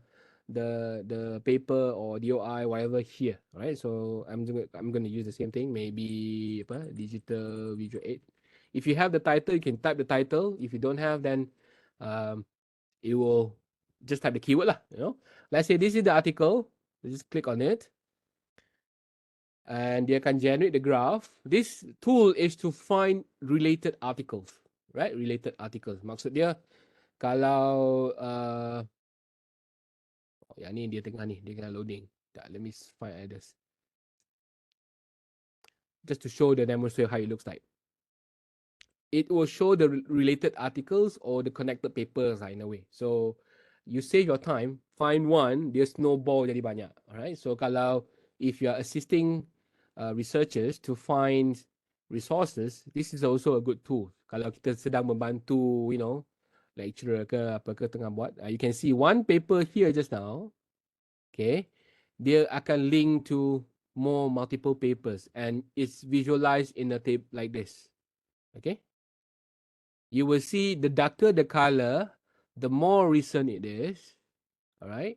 paper or DOI, whatever here. Right? So I'm going to use the same thing, maybe digital visual aid. If you have the title, you can type the title. If you don't have, then it will just type the keyword lah. Let's say this is the article. Just click on it, and dia akan generate the graph. This tool is to find related articles, right? Related articles. Maksud dia, kalau yang ni dia tengah ni, dia kena loading. Let me find others. Just to show the demonstrate how it looks like. It will show the related articles or the connected papers in a way. So you save your time, find one, dia snowball jadi banyak. Alright. So kalau if you are assisting researchers to find resources, this is also a good tool. Kalau kita sedang membantu, lecturer ke apa ke tengah buat, you can see one paper here just now. Okay, dia akan link to more multiple papers, and it's visualized in a tape like this. Okay, you will see the darker the color, the more recent it is. All right,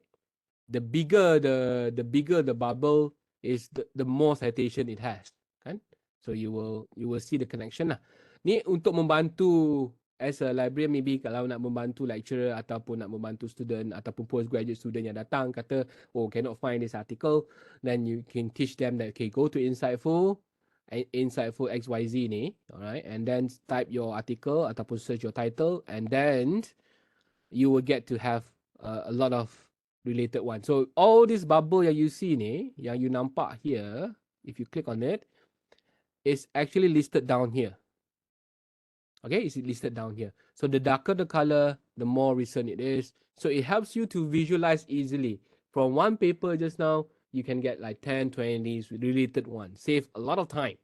the bigger the bubble is, the more citation it has, kan? So you will see the connection lah. Ni untuk membantu as a librarian, maybe kalau nak membantu lecturer ataupun nak membantu student ataupun postgraduate student yang datang kata, oh cannot find this article, then you can teach them that, okay, go to Insightful XYZ ni, alright, and then type your article ataupun search your title, and then you will get to have a lot of related one. So all this bubble yang you see ni, yang you nampak here, if you click on it, is actually listed down here. Okay, it's listed down here. So the darker the color, the more recent it is. So it helps you to visualize easily. From one paper just now, you can get like 10, 20 related ones. Save a lot of time.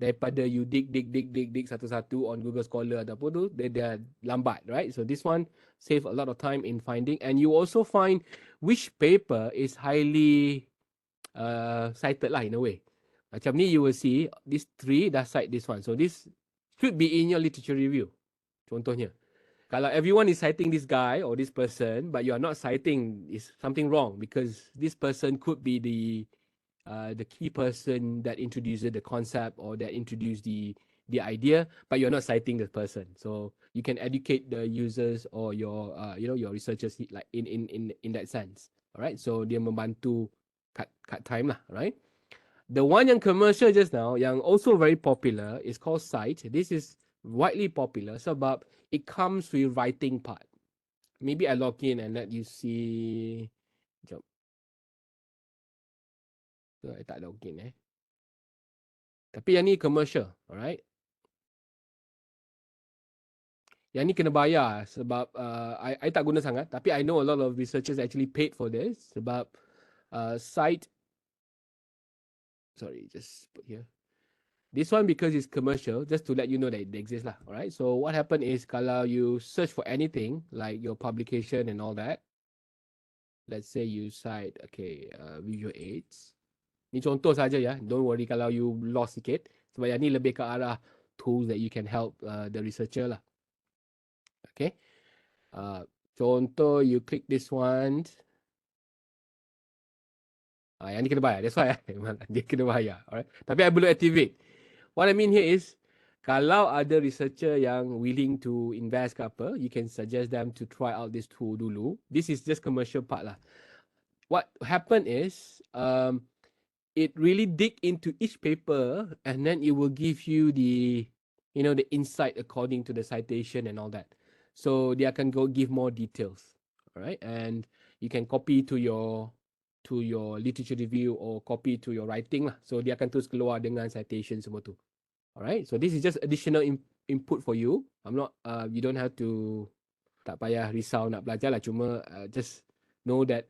Daripada you dig satu-satu on Google Scholar ataupun tu, dia lambat, right? So this one save a lot of time in finding, and you also find which paper is highly cited lah in a way. Macam ni you will see, these three dah cite this one. So this should be in your literature review. Contohnya, kalau everyone is citing this guy or this person, but you are not citing, is something wrong, because this person could be the key person that introduces the concept or that introduced the idea, but you're not citing the person. So you can educate the users or your your researchers like in that sense. Alright, so dia membantu cut time lah, right? The one yang commercial just now, yang also very popular, is called Site. This is widely popular sebab it comes with writing part. Maybe I log in and let you see. Jom. So, I tak log in Tapi yang ni commercial, alright? Yang ni kena bayar sebab I tak guna sangat. Tapi I know a lot of researchers actually paid for this sebab Site, sorry, just put here. This one, because it's commercial, just to let you know that it exists lah. Alright, so what happened is kalau you search for anything like your publication and all that, let's say you cite, okay, visual aids. Ni contoh saja ya, don't worry kalau you lost sikit. Sebab yang ni lebih ke arah tools that you can help the researcher lah. Okay, contoh you click this one. Yang ni kena bayar, that's why dia kena bayar. Alright, tapi I belum activate. What I mean here is, kalau ada researcher yang willing to invest ke apa, you can suggest them to try out this tool dulu. This is just commercial part lah. What happened is, it really dig into each paper and then it will give you the insight according to the citation and all that. So dia akan go give more details. Alright, and you can copy to your literature review or copy to your writing lah. So dia akan terus keluar dengan citation semua tu. Alright, so this is just additional input for you. I'm not, you don't have to, tak payah risau nak belajar lah. Cuma just know that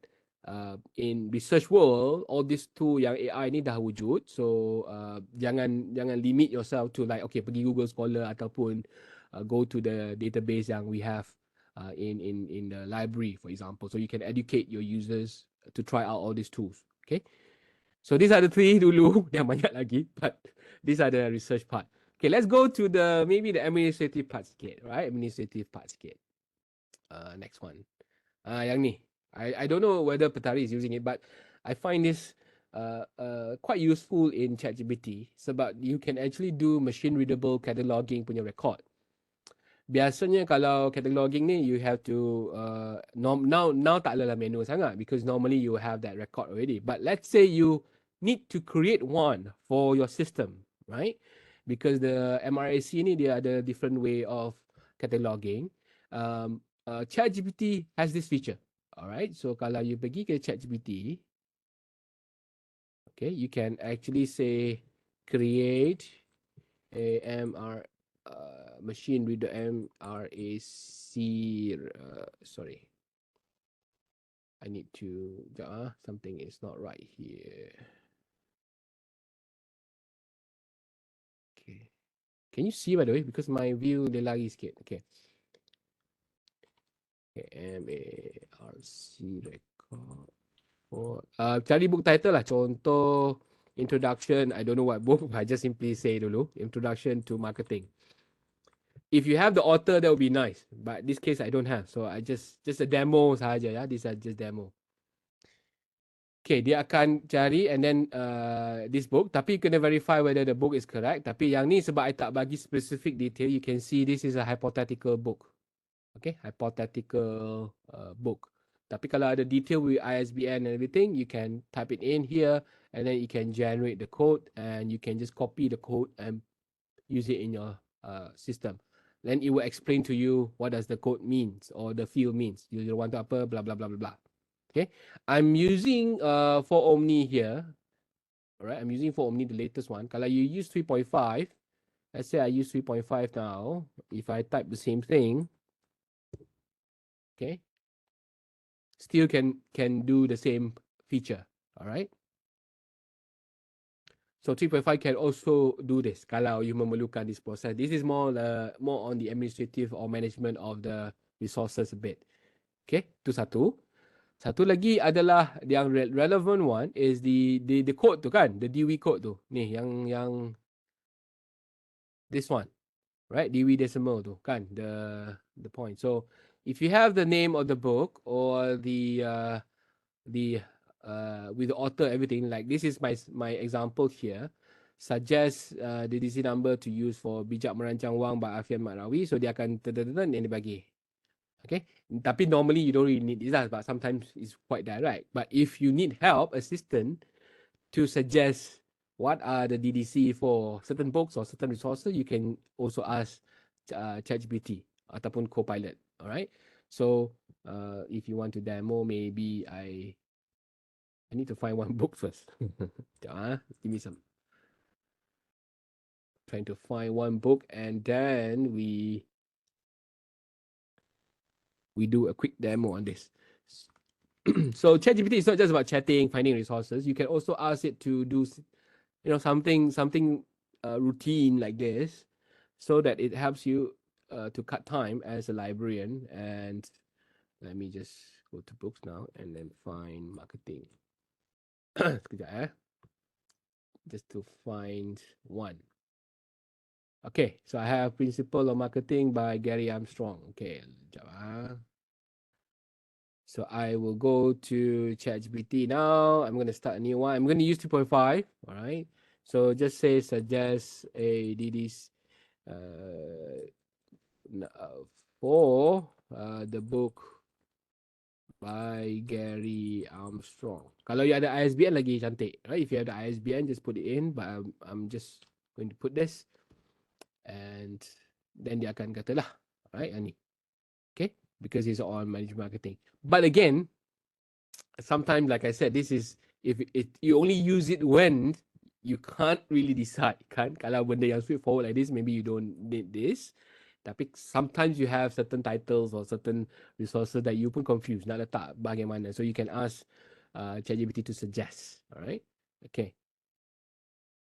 in research world, all these two yang AI ni dah wujud. So jangan limit yourself to like, okay, pergi Google Scholar ataupun go to the database yang we have in the library, for example. So you can educate your users to try out all these tools. Okay. So these are the three dulu, yang banyak lagi, but these are the research part. Okay, let's go to maybe the administrative part sikit, right? Administrative part sikit. Next one. Yang ni. I don't know whether PeTARY is using it, but I find this quite useful in ChatGPT sebab you can actually do machine readable cataloging punya record. Biasanya kalau cataloging ni, you have to now tak adalah manual sangat because normally you have that record already. But let's say you need to create one for your system, right? Because the MRAC ni dia ada different way of cataloging. ChatGPT has this feature. Alright, so kalau you pergi ke ChatGPT, okay, you can actually say create a machine reader MRAC. Sorry, I need to something is not right here. Okay, can you see by the way, because my view dia lari sikit. Okay, MARC record. Cari book title lah. Contoh introduction, I don't know what book, I just simply say dulu, introduction to marketing. If you have the author, that would be nice, but this case I don't have, so I just a demo sahaja ya. These are just demo. Okay, dia akan cari and then this book, tapi kena verify whether the book is correct. Tapi yang ni sebab I tak bagi specific detail, you can see this is a hypothetical book. Okay, hypothetical book. Tapi kalau ada detail with ISBN and everything, you can type it in here and then you can generate the code and you can just copy the code and use it in your system. Then it will explain to you what does the code means or the field means. You want to apa, blah, blah, blah, blah, blah. Okay, I'm using for Omni here. Alright, I'm using for Omni, the latest one. Kalau you use 3.5, let's say I use 3.5 now. If I type the same thing, okay, still can do the same feature. All right, so 3.5 can also do this kalau you memerlukan this process. This is more on the administrative or management of the resources a bit. Okay, itu satu lagi adalah yang relevant one is the code tu kan, the Dewey code tu ni, yang this one. right? Dewey Decimal tu kan, the point. So if you have the name of the book or the with the author, everything, like this is my example here, suggest the DC number to use for Bijak Merancang Wang by Afian Matrawi. So dia akan dan dia bagi. Okay, tapi normally you don't really need this, but sometimes it's quite direct. But if you need help, assistant to suggest what are the DDC for certain books or certain resources, you can also ask ChatGPT ataupun Copilot. All right. So if you want to demo, maybe I need to find one book first. Give me some. Trying to find one book, and then we do a quick demo on this. So ChatGPT is not just about chatting, finding resources. You can also ask it to do, something routine like this, so that it helps you to cut time as a librarian. And let me just go to books now and then find marketing. Sekejap just to find one. Okay, so I have Principle of Marketing by Gary Armstrong. Okay, so I will go to ChatGPT now. I'm going to start a new one. I'm going to use 2.5. All right. So just say suggest a DD's for the book by Gary Armstrong. Kalau you ada ISBN lagi cantik. Right? If you have the ISBN, just put it in. But I'm just going to put this. And then dia akan kata lah. Right? Ni. Okay? Because it's on management marketing. But again, sometimes, like I said, this is if you only use it when you can't really decide, kan? Kalau benda yang straightforward like this, maybe you don't need this. Tapi sometimes you have certain titles or certain resources that you pun confused, nak letak bagaimana. So you can ask ChatGPT to suggest. All right. Okay.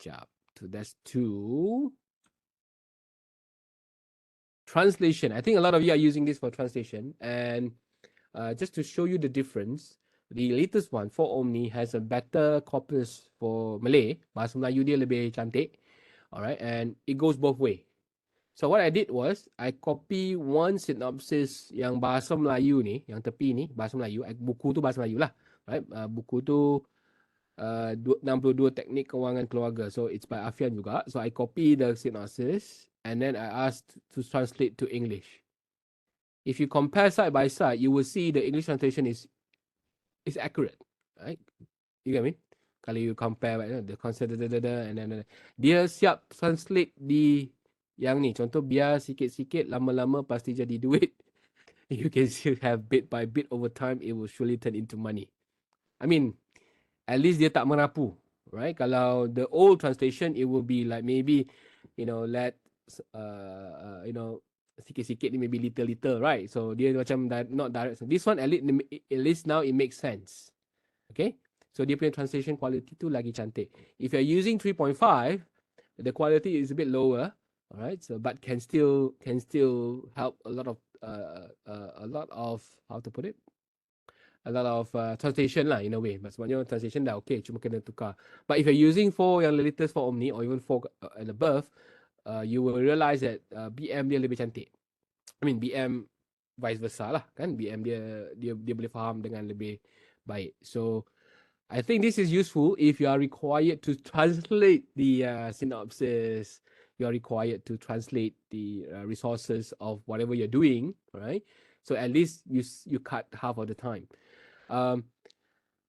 Job. So that's 2. Translation. I think a lot of you are using this for translation. And just to show you the difference, the latest one for Omni has a better corpus for Malay. Bahasa Melayu dia lebih cantik. Alright, and it goes both way. So what I did was, I copy one synopsis yang bahasa Melayu ni, yang tepi ni, bahasa Melayu. Buku tu bahasa Melayu lah. Right? Buku tu 62 Teknik Kewangan Keluarga. So it's by Afian juga. So I copy the synopsis and then I asked to translate to English. If you compare side by side, you will see the English translation is accurate, right? You get me? Kalau you compare the concept and then dia siap translate di yang ni. Contoh, biar sikit-sikit, lama-lama pasti jadi duit. You can still have bit by bit over time, it will surely turn into money. I mean, at least dia tak merapu, right? Kalau the old translation, it will be like maybe, let sikit-sikit ni maybe little, right? So dia macam not direct. So this one at least now it makes sense. Okay? So dia punya translation quality tu lagi cantik. If you're using 3.5, the quality is a bit lower, all right? So but can still help a lot of how to put it? A lot of translation lah in a way. But sebenarnya translation dah okay, cuma kena tukar. But if you're using 4 yang latest for Omni or even 4 and above, you will realize that BM dia lebih cantik. I mean BM vice versa lah kan, BM dia boleh faham dengan lebih baik. So I think this is useful if you are required to translate the synopsis, you are required to translate the resources of whatever you're doing, right? So at least you cut half of the time.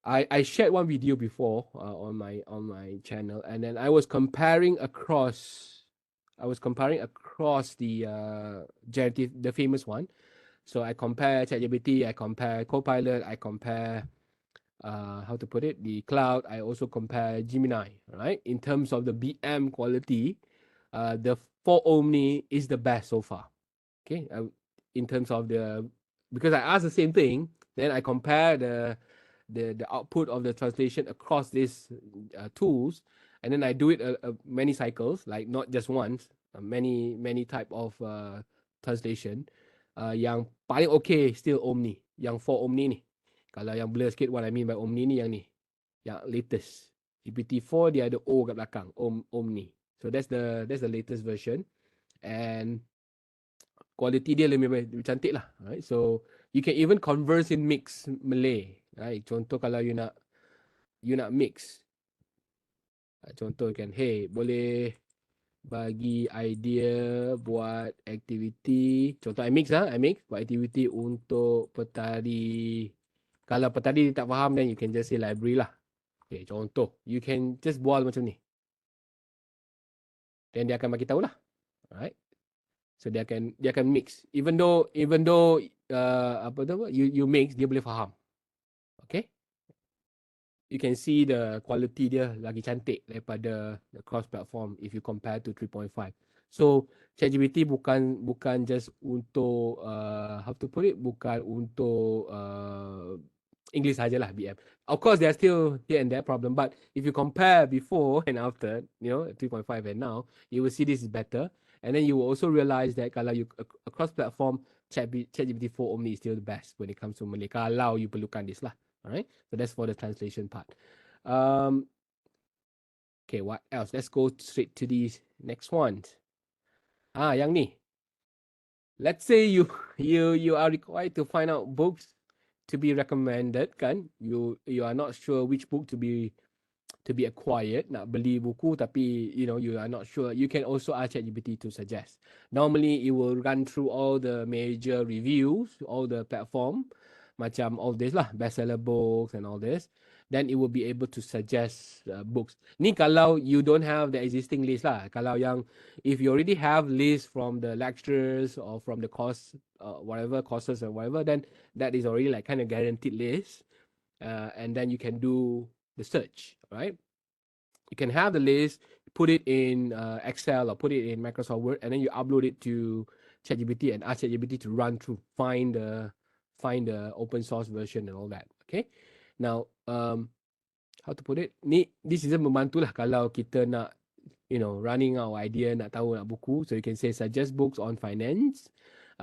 I shared one video before on my channel, and then I was comparing across the generative, the famous one. So I compare ChatGPT, I compare Copilot, I compare how to put it, the cloud. I also compare Gemini, right? In terms of the BM quality, the 4 Omni is the best so far. Okay, in terms of because I asked the same thing, then I compare the output of the translation across these tools, and then I do it many cycles, like not just once, many type of translation. Yang paling okay still Omni, yang 4 Omni ni. Kalau yang blur sikit, what I mean by Omni ni yang ni, yang latest. GPT-4 dia ada O kat belakang, Omni. So that's the latest version. and quality dia lebih cantik lah, right? So you can even converse in mix Malay, right? Contoh kalau you nak mix, contoh kan, hey boleh bagi idea buat aktiviti, contoh I mix buat aktiviti untuk PeTARY. Kalau PeTARY tak faham, then you can just say library lah. Okay, contoh you can just bual macam ni, then dia akan bagi tahu lah, right? So dia akan mix, even though apa tu, you mix, dia boleh faham. Okay, you can see the quality dia lagi cantik daripada the cross platform if you compare to 3.5. So ChatGPT bukan just untuk how to put it, bukan untuk English sajalah BM. Of course there are still here and there problem, but if you compare before and after, 3.5 and now, you will see this is better. And then you will also realize that kalau you across platform, ChatGPT 4 only is still the best when it comes to Malay. Kalau you perlukan this lah. Alright, so that's for the translation part. Okay, what else? Let's go straight to the next one. Yang ni. Let's say you are required to find out books to be recommended, kan? You are not sure which book to be acquired, nak beli buku tapi you are not sure. You can also ask ChatGPT to suggest. Normally it will run through all the major reviews, all the platform, macam all this lah, bestseller books and all this. Then it will be able to suggest books. Ni kalau you don't have the existing list lah. Kalau if you already have list from the lecturers or from the course, whatever courses or whatever, then that is already like kind of guaranteed list. And then you can do the search, right? You can have the list, put it in Excel or put it in Microsoft Word, and then you upload it to ChatGPT and ask ChatGPT to run through, find the open source version and all that. Okay. Now, how to put it? This is membantu lah kalau kita nak, running our idea, nak tahu nak buku. So you can say suggest books on finance,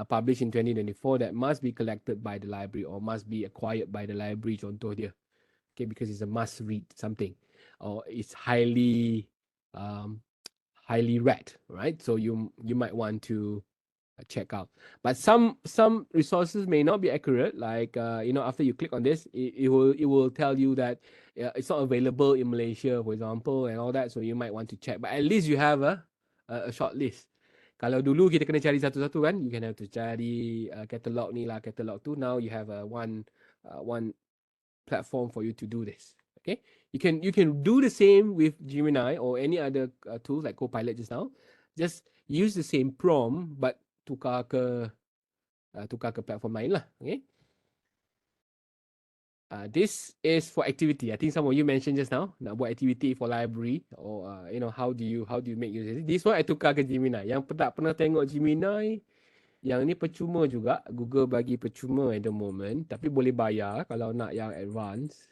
published in 2024 that must be collected by the library or must be acquired by the library. Contoh dia. Okay, because it's a must read something, or it's highly read, right? So you might want to check out. But some resources may not be accurate. Like after you click on this, it will tell you that it's not available in Malaysia, for example, and all that. So you might want to check. But at least you have a short list. Kalau dulu kita kena cari satu-satu kan, you can have to cari catalog ni lah, catalog tu. Now you have one platform for you to do this. Okay, you can do the same with Gemini or any other tools like Copilot just now. Just use the same prompt but tukar ke platform lain lah. Okay. This is for activity. I think some of you mentioned just now nak buat activity for library or how do you make use of it. This one I tukar ke Gemini. Yang tak pernah tengok Gemini, yang ni percuma juga. Google bagi percuma at the moment, tapi boleh bayar kalau nak yang advance.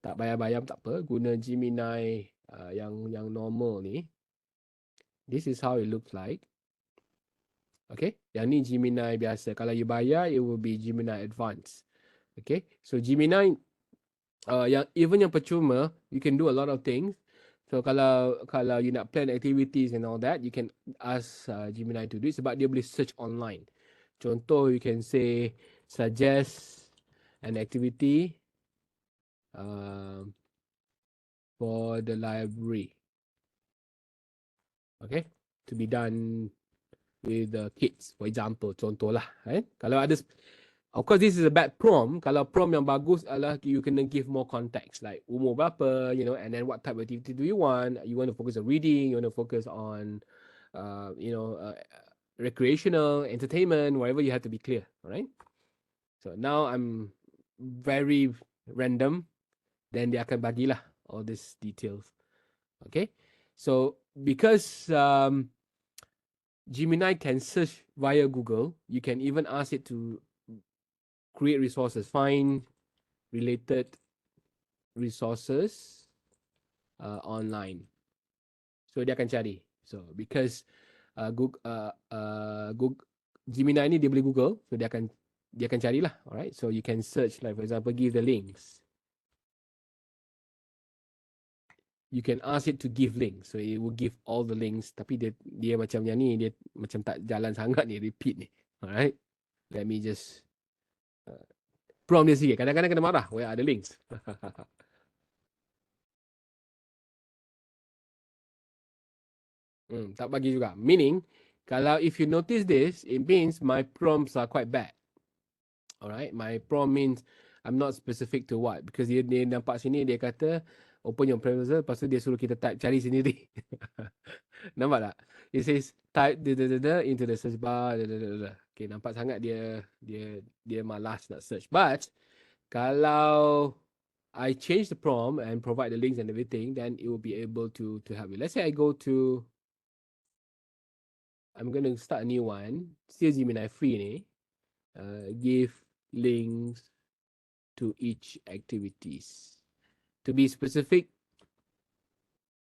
Tak bayar-bayar tak apa, guna Gemini yang normal ni. This is how it looks like. Okay, yang ni Gemini biasa. Kalau you bayar, it will be Gemini Advance. Okay, so Gemini yang percuma, you can do a lot of things. So kalau you nak plan activities and all that, you can ask Gemini to do it sebab dia boleh search online. Contoh, you can say suggest an activity for the library. Okay, to be done with the kids, for example, contoh lah. Kalau ada, of course this is a bad prompt. Kalau prompt yang bagus adalah you kena give more context, like umur berapa, and then what type of activity do you want? You want to focus on reading, you want to focus on, recreational, entertainment, whatever, you have to be clear, alright? So now I'm very random, then dia akan bagilah all these details. Okay, so because Gemini can search via Google, you can even ask it to create resources, find related resources online. So dia akan cari. So because Google Gemini ni dia boleh Google, so dia akan carilah, alright? So you can search, like for example, give the links. you can ask it to give links. So it will give all the links. Tapi dia macam yang ni, dia macam tak jalan sangat ni, repeat ni. Alright. Let me just prompt dia sikit. Kadang-kadang kena marah. Where are the links? Tak bagi juga. Meaning, kalau if you notice this, it means my prompts are quite bad. Alright. My prompt means I'm not specific to what. Because dia nampak sini, dia kata, open your browser, lepas tu dia suruh kita type, cari sendiri. Nampak tak? It says type into the search bar. Okay, nampak sangat dia malas nak search. But kalau I change the prompt and provide the links and everything, then it will be able to help you. Let's say I go to, I'm going to start a new one. Still Gemini free ni. Give links to each activities. To be specific,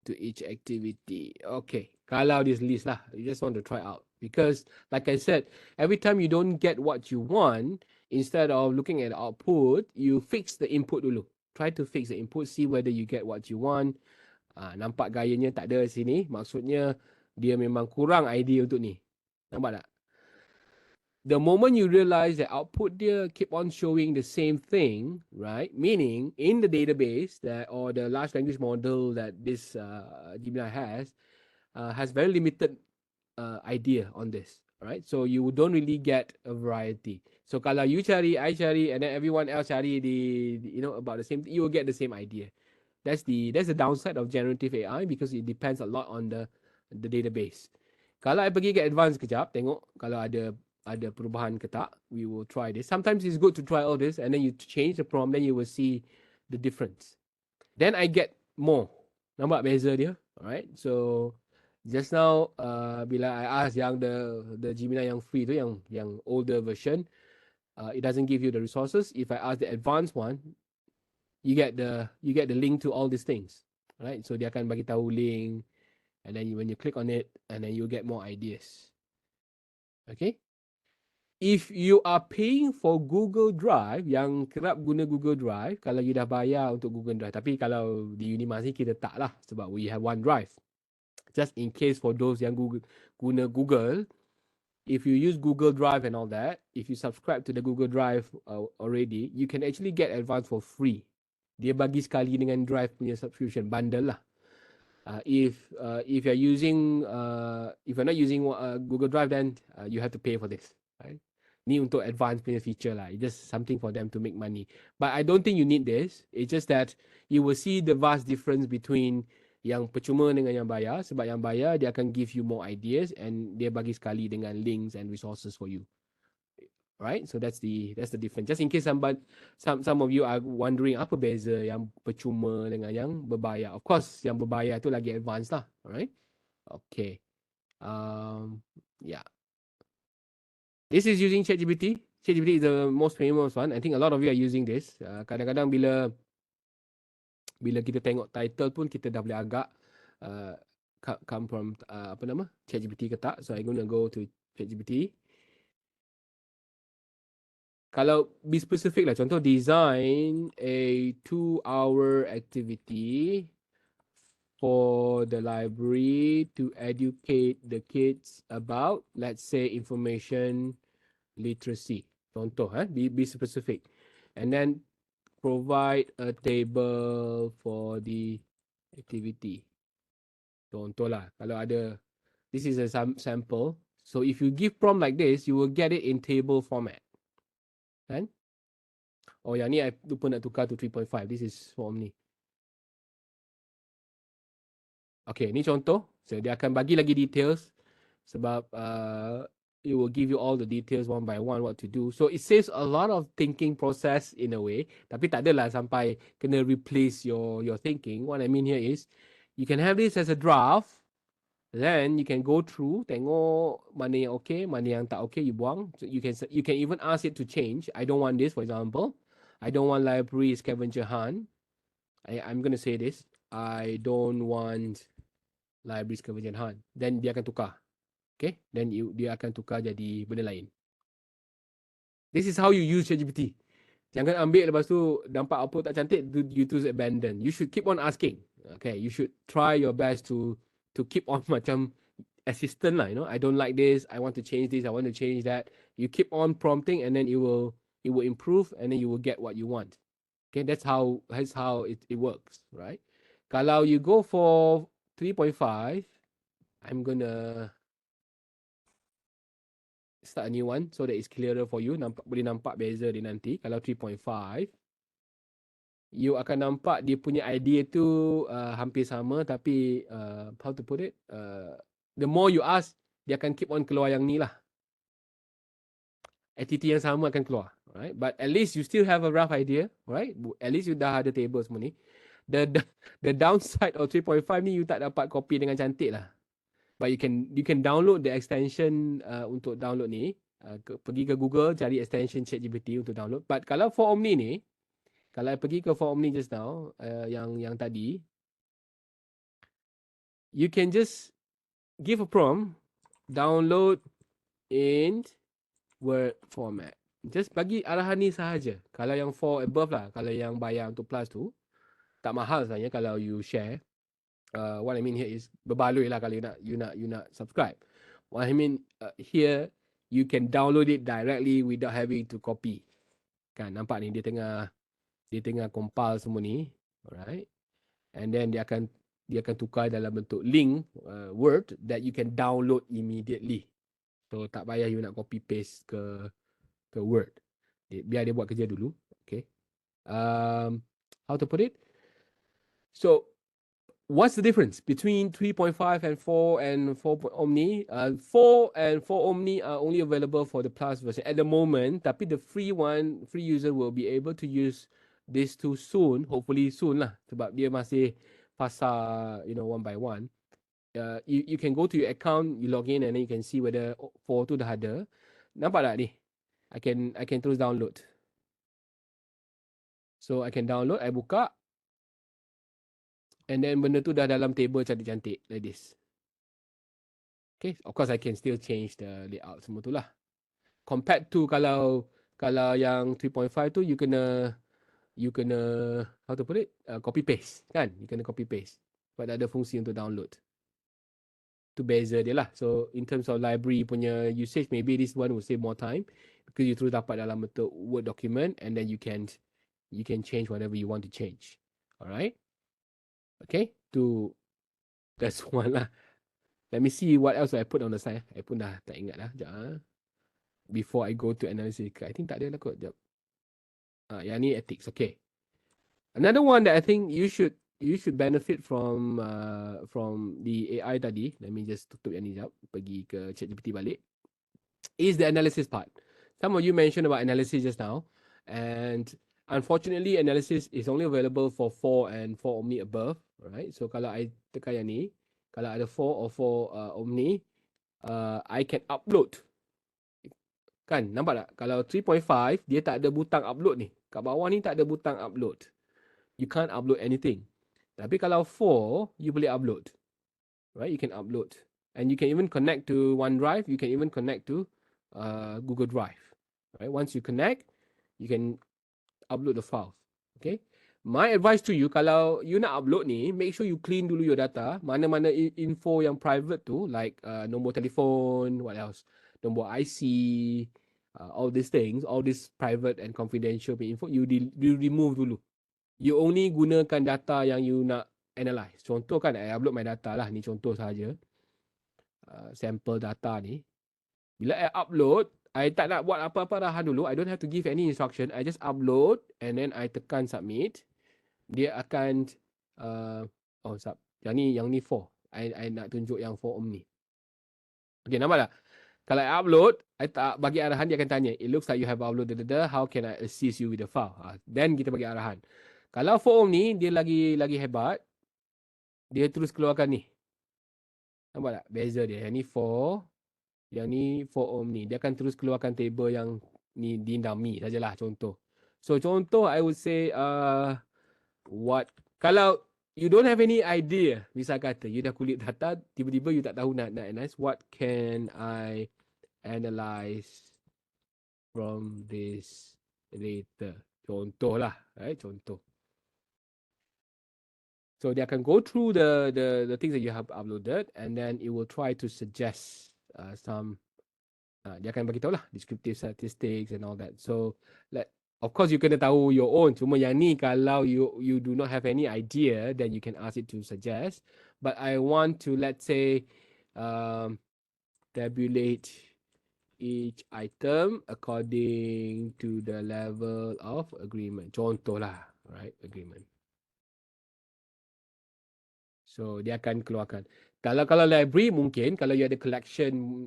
to each activity. Okay, kalau this list lah, you just want to try out. Because like I said, every time you don't get what you want, instead of looking at output, you fix the input dulu. Try to fix the input, see whether you get what you want. Nampak gayanya tak ada sini, maksudnya dia memang kurang idea untuk ni. Nampak tak? The moment you realize that output dia keep on showing the same thing, right? Meaning in the database that or the large language model that this Gemini has very limited idea on this, right? So you don't really get a variety. So kalau you cari, I cari, and then everyone else cari about the same, you will get the same idea. That's the downside of generative AI because it depends a lot on the database. Kalau I pergi ke advance kejap, tengok kalau ada perubahan ke tak, we will try this. Sometimes it's good to try all this and then you change the prompt, then you will see the difference. Then I get more. Nampak beza dia? Alright, so just now bila I ask yang the Gemini yang free tu, yang older version, it doesn't give you the resources. If I ask the advanced one, you get the link to all these things, right? So dia akan bagi tahu link, and then when you click on it, and then you get more ideas. Okay. If you are paying for Google Drive, yang kerap guna Google Drive, kalau you dah bayar untuk Google Drive, tapi kalau di Unimas ni kita tak lah, sebab we have OneDrive. Just in case for those yang guna Google, if you use Google Drive and all that, if you subscribe to the Google Drive already, you can actually get advanced for free. Dia bagi sekali dengan Drive punya subscription bundle lah. If you're using if you're not using Google Drive, then you have to pay for this, right? Ni untuk advanced punya feature lah. It's just something for them to make money. But I don't think you need this. It's just that you will see the vast difference between yang percuma dengan yang bayar. Sebab yang bayar, dia akan give you more ideas and dia bagi sekali dengan links and resources for you. Right? So that's the difference. Just in case some of you are wondering apa beza yang percuma dengan yang berbayar. Of course, yang berbayar tu lagi advanced lah. Alright? Okay. Yeah. This is using ChatGPT. ChatGPT is the most famous one. I think a lot of you are using this. Kadang-kadang bila kita tengok title pun kita dah boleh agak come from ChatGPT ke tak. So I'm gonna go to ChatGPT. Kalau be specific lah, contoh design a 2-hour activity for the library to educate the kids about, let's say, information literacy. Contoh, be specific. And then provide a table for the activity. Contoh lah, kalau ada, this is a sample. So if you give prompt like this, you will get it in table format. Kan? Oh, yang ni I lupa nak tukar to 3.5. This is form ni. Okay, ni contoh. So dia akan bagi lagi details sebab it will give you all the details one by one what to do. So it saves a lot of thinking process in a way. Tapi tak adalah sampai kena replace your thinking. What I mean here is you can have this as a draft. Then you can go through, tengok mana yang okay, mana yang tak okay, you buang. So you can even ask it to change. I don't want this, for example. I don't want library scavenger hunt. I'm going to say this. I don't want library scavenger hunt. Then dia akan tukar. Okay? Then dia akan tukar jadi benda lain. This is how you use ChatGPT. Jangan ambil lepas tu nampak output tak cantik, you choose abandon. You should keep on asking. Okay, you should try your best to keep on macam assistant lah. I don't like this. I want to change this. I want to change that. You keep on prompting, and then it will improve, and then you will get what you want. Okay, that's how it works, right? Kalau you go for 3.5, I'm gonna start a new one so that it's clearer for you. Boleh nampak beza dia nanti. Kalau 3.5, you akan nampak dia punya idea tu hampir sama, tapi how to put it, the more you ask, dia akan keep on keluar yang ni lah. Entity yang sama akan keluar, right? But at least you still have a rough idea, right? At least you dah ada table semua ni. The downside of 3.5 ni, you tak dapat copy dengan cantik lah. But you can download the extension untuk download ni. Pergi ke Google, cari extension ChatGPT untuk download. But kalau for Omni ni, kalau I pergi ke for Omni just now, yang tadi, you can just give a prompt, download in Word format. Just bagi arahan ni sahaja. Kalau yang for above lah, kalau yang bayar untuk plus tu, tak mahal sebenarnya kalau you share. What I mean here is berbaloi lah kalau you nak subscribe. What I mean here, you can download it directly without having to copy. Kan, nampak ni dia tengah compile semua ni, alright? And then dia akan tukar dalam bentuk link Word that you can download immediately. So tak payah you nak copy paste ke Word. Biar dia buat kerja dulu. Okay. How to put it? So what's the difference between 3.5 and 4 and 4 Omni? 4 and 4 Omni are only available for the Plus version at the moment. Tapi the free user will be able to use this tool soon. Hopefully soon lah. Sebab dia masih pasar, one by one. You can go to your account, you log in, and then you can see whether 4 tu dah ada. Nampak tak ni? I can terus download. So I can download, I buka, and then benda tu dah dalam table cantik-cantik like this. Okay, of course I can still change the layout semua tu lah. Compared to kalau yang 3.5 tu, you kena how to put it, copy paste kan? You kena copy paste. Sebab ada fungsi untuk download. Tu beza dia lah. So in terms of library punya usage, maybe this one will save more time because you terus dapat dalam bentuk Word document, and then you can change whatever you want to change. Alright? Okay, that's one lah. Let me see what else I put on the side. I pun dah tak ingat dah. Sekejap. Before I go to analysis, I think tak ada lah kot. Sekejap. Yang ni ethics. Okay. Another one that I think you should benefit from the AI tadi. Let me just tutup yang ni sekejap. Pergi ke ChatGPT balik. Is the analysis part. Some of you mentioned about analysis just now. And unfortunately, analysis is only available for 4 and 4 Omni above. Right? So kalau I tekan yang ni, kalau ada 4 or 4 Omni, I can upload. Kan, nampak tak? Kalau 3.5, dia tak ada butang upload ni. Kat bawah ni tak ada butang upload. You can't upload anything. Tapi kalau 4, you boleh upload. Right? You can upload. And you can even connect to OneDrive. You can even connect to Google Drive. Right? Once you connect, you can upload the files. Okay? My advice to you, kalau you nak upload ni, make sure you clean dulu your data. Mana-mana info yang private tu, like nombor telefon, what else? Nombor IC, all these things, all this private and confidential info, you remove dulu. You only gunakan data yang you nak analyze. Contoh kan, I upload my data lah. Ni contoh sahaja. Sample data ni. Bila I upload, I tak nak buat apa-apa arahan dulu. I don't have to give any instruction. I just upload and then I tekan submit. Dia akan yang ni 4. I nak tunjuk yang 4 Omni. Okay, nampak tak? Kalau I upload, I tak bagi arahan, dia akan tanya, it looks like you have uploaded, how can I assist you with the file? Then kita bagi arahan. Kalau 4 Omni, dia lagi hebat. Dia terus keluarkan ni. Nampak tak? Beza dia. Yang ni 4. Yang ni 4 Omni. Dia akan terus keluarkan table yang ni di dummy sajalah contoh. So contoh, I would say kalau you don't have any idea, misal kata you dah kulit data, tiba-tiba you tak tahu nak analyze, what can I analyze from this data? Contoh lah, right? Contoh. So they can go through the things that you have uploaded, and then it will try to suggest some. Dia akan bagi tahu lah descriptive statistics and all that. So of course you kena tahu your own. Cuma yang ni kalau you do not have any idea, then you can ask it to suggest. But I want to, let's say, tabulate each item according to the level of agreement. Contoh lah, right? Agreement. So dia akan keluarkan. Kalau library mungkin kalau you ada collection,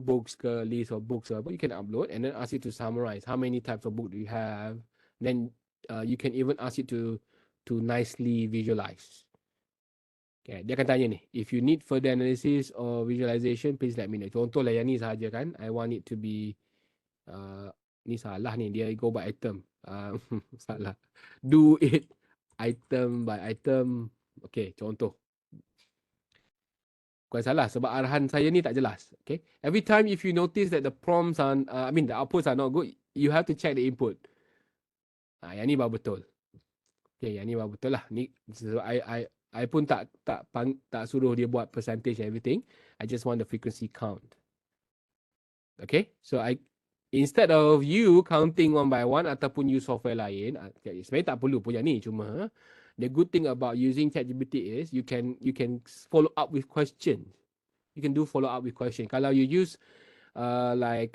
books ke list of books apa, you can upload and then ask it to summarize how many types of book do you have. Then you can even ask it to nicely visualize. Okay, dia akan tanya ni, if you need further analysis or visualization, please let me know. Contoh lah yang ni sahaja kan, I want it to be ni salah ni, dia go by item. Salah. Do it item by item. Okay, contoh. Bukan salah sebab arahan saya ni tak jelas. Okay. Every time if you notice that the prompts are, the outputs are not good, you have to check the input. Yang ni baru betul. Okay, yang ni baru betul lah. Ni so I pun tak suruh dia buat percentage and everything. I just want the frequency count. Okay. So instead of you counting one by one ataupun use software lain, sebenarnya tak perlu pun yang ni, cuma the good thing about using ChatGPT is you can follow up with questions. You can do follow up with question. Kalau you use like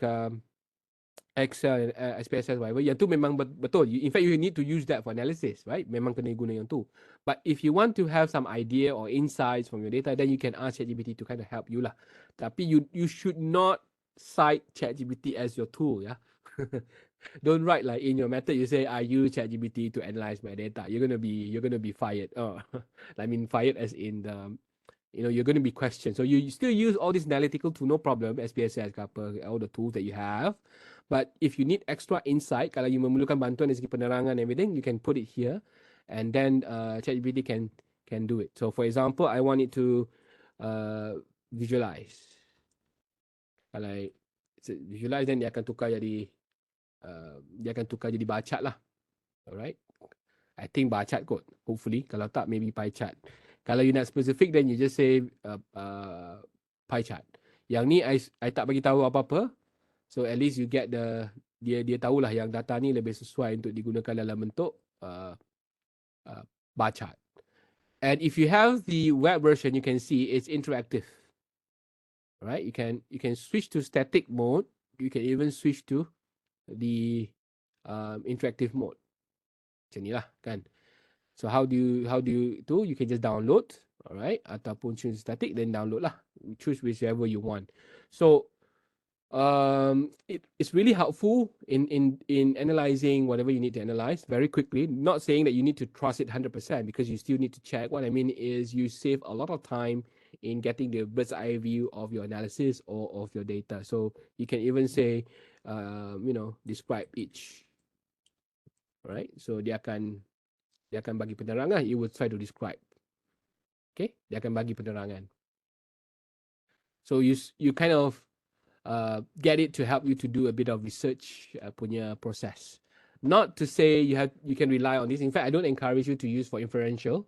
Excel, SPSS, whatever, yang tu memang betul. In fact, you need to use that for analysis, right? Memang kena guna yang tu. But if you want to have some idea or insights from your data, then you can ask ChatGPT to kind of help you lah. Tapi you should not cite ChatGPT as your tool, yeah. Don't write like in your method you say I use ChatGPT to analyze my data. You're gonna be fired. I mean fired as in the you're going to be questioned. So you still use all this analytical tool, no problem, SPSS ke apa, all the tools that you have. But if you need extra insight, kalau you memerlukan bantuan dari segi penerangan and everything, you can put it here, and then ChatGPT can do it. So for example, I want it to visualize. Kalau visualize, then dia akan tukar jadi bacat lah. Alright. I think bacat kot. Hopefully. Kalau tak, maybe pie chart. Kalau you nak specific, then you just say pie chart. Yang ni I tak bagi tahu apa-apa. So at least you get dia tahulah yang data ni lebih sesuai untuk digunakan dalam bentuk bar chart. And if you have the web version, you can see it's interactive. Right? You can switch to static mode. You can even switch to the interactive mode. Macam ni lah kan. So how do you do? You can just download, alright, ataupun choose static, then download lah. Choose whichever you want. So it's really helpful in analyzing whatever you need to analyze very quickly. Not saying that you need to trust it 100% because you still need to check. What I mean is you save a lot of time in getting the bird's eye view of your analysis or of your data. So you can even say, describe each. Right? So dia akan bagi penerangan. It will try to describe. Okay? Dia akan bagi penerangan. So you kind of get it to help you to do a bit of research punya process. Not to say you can rely on this. In fact, I don't encourage you to use for inferential.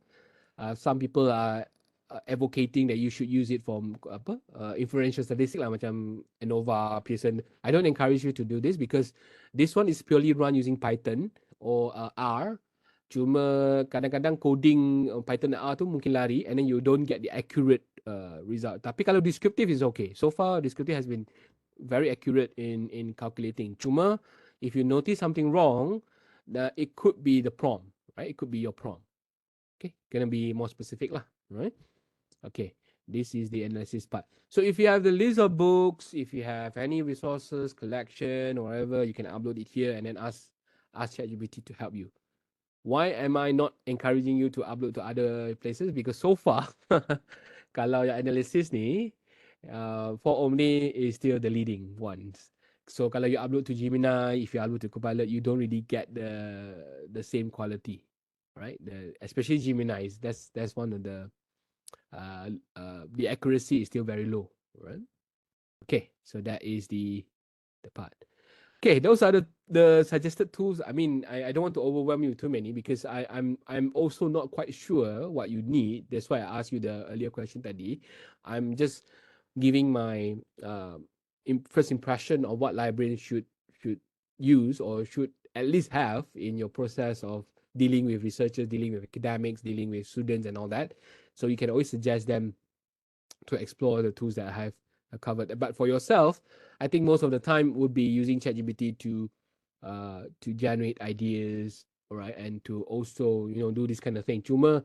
Some people are advocating that you should use it for inferential statistics lah, macam ANOVA, Pearson. I don't encourage you to do this because this one is purely run using Python or R. Cuma kadang-kadang coding Python dan R tu mungkin lari and then you don't get the accurate result. Tapi kalau descriptive is okay. So far descriptive has been very accurate in calculating. Cuma if you notice something wrong, it could be the prompt, right? It could be your prompt. Okay, gonna be more specific lah, right? Okay, this is the analysis part. So if you have the list of books, if you have any resources, collection, or whatever, you can upload it here and then ask ChatGPT to help you. Why am I not encouraging you to upload to other places? Because so far, kalau yang analysis ni, for Omni is still the leading ones. So kalau you upload to Gemini, if you upload to Copilot, you don't really get the same quality, right? Especially Gemini, that's one of the accuracy is still very low, right? Okay, so that is the part. okay, those are the suggested tools. I mean, I don't want to overwhelm you with too many because I'm also not quite sure what you need. That's why I asked you the earlier question tadi. I'm just giving my first impression of what librarians should use or should at least have in your process of dealing with researchers, dealing with academics, dealing with students, and all that. So you can always suggest them to explore the tools that I have covered. But for yourself, I think most of the time would be using ChatGPT to generate ideas, all right, and to also do this kind of thing. Cuma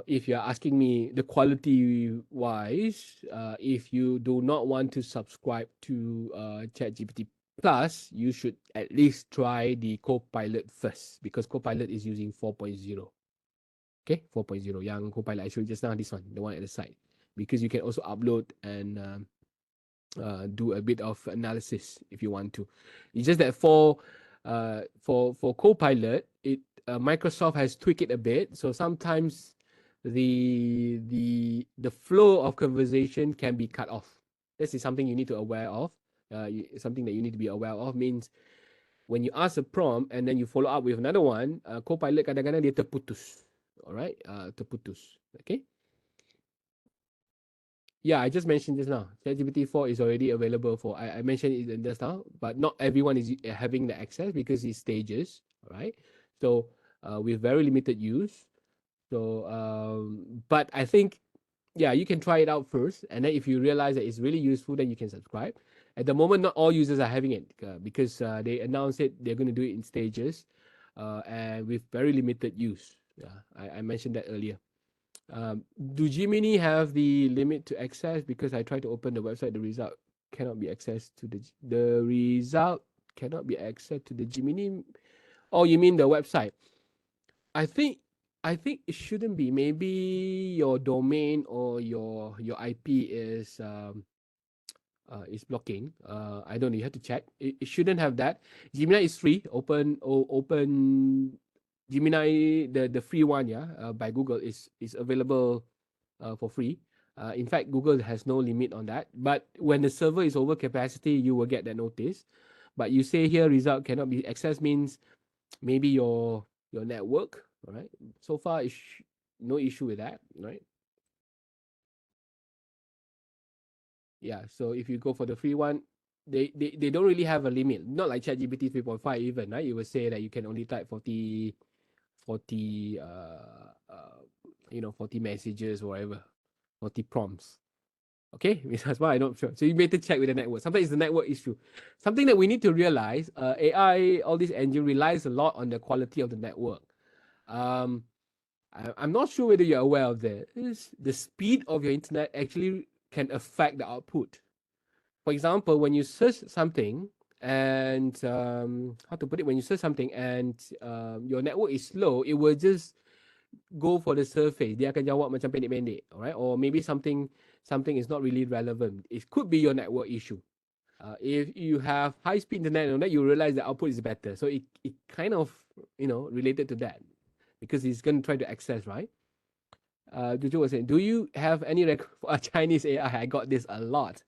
if you're asking me the quality wise, if you do not want to subscribe to ChatGPT Plus, you should at least try the Copilot first because Copilot is using 4.0. Okay, 4.0. Yang Copilot I showed you just now, this one, the one at the side, because you can also upload and do a bit of analysis if you want to. It's just that for Copilot, Microsoft has tweaked it a bit. So sometimes the flow of conversation can be cut off. This is something you need to aware of. Something that you need to be aware of means when you ask a prompt and then you follow up with another one, Copilot kadang-kadang dia terputus. Alright, terputus. Okay. Yeah, I just mentioned just now. ChatGPT 4 is already available for. I mentioned it just now, but not everyone is having the access because it's stages. All right. So with very limited use. So, but I think, yeah, you can try it out first, and then if you realize that it's really useful, then you can subscribe. At the moment, not all users are having it because they announced it. They're going to do it in stages, and with very limited use. Yeah, I mentioned that earlier. Do Gemini have the limit to access? Because I tried to open the website, the result cannot be accessed to the result cannot be accessed to the Gemini. Oh, you mean the website? I think I think it shouldn't be. Maybe your domain or your IP is blocking. I don't know. You have to check. It shouldn't have that. Gemini is free. Open Gemini, the free one, yeah, by Google is available for free. In fact, Google has no limit on that. But when the server is over capacity, you will get that notice. But you say here result cannot be accessed means maybe your network, all right? So far, no issue with that, right? Yeah. So if you go for the free one, they don't really have a limit. Not like ChatGPT 3.5 even, right? You will say that you can only type 40 40 messages or whatever, 40 prompts. Okay, that's why I don't sure. So you better check with the network. Sometimes it's the network issue. Something that we need to realize, AI, all this engine relies a lot on the quality of the network. Um, I'm not sure whether you're aware of this. The speed of your internet actually can affect the output. For example, when you search something and how to put it, when you search something and your network is slow, it will just go for the surface. Dia akan jawab macam pendek-pendek, alright? Or maybe something is not really relevant. It could be your network issue. If you have high-speed internet on that, you realize the output is better. So it kind of related to that because it's going to try to access, right? Jojo was saying, do you have any for a Chinese AI? I got this a lot.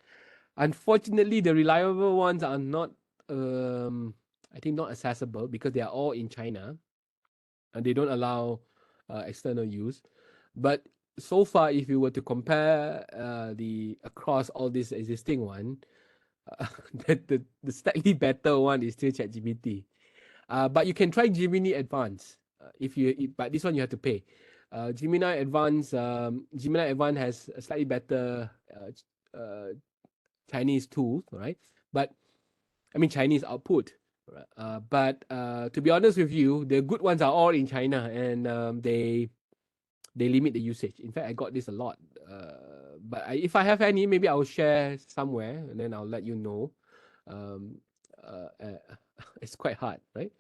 Unfortunately, the reliable ones are not, I think, not accessible because they are all in China and they don't allow external use. But so far, if you were to compare the across all these existing one, the slightly better one is still ChatGPT. But you can try Gemini Advance but this one you have to pay. Gemini Advance has a slightly better Chinese tools, right? But I mean Chinese output. But to be honest with you, the good ones are all in China, and they limit the usage. In fact, I got this a lot. But if I have any, maybe I'll share somewhere, and then I'll let you know. Um, it's quite hard, right?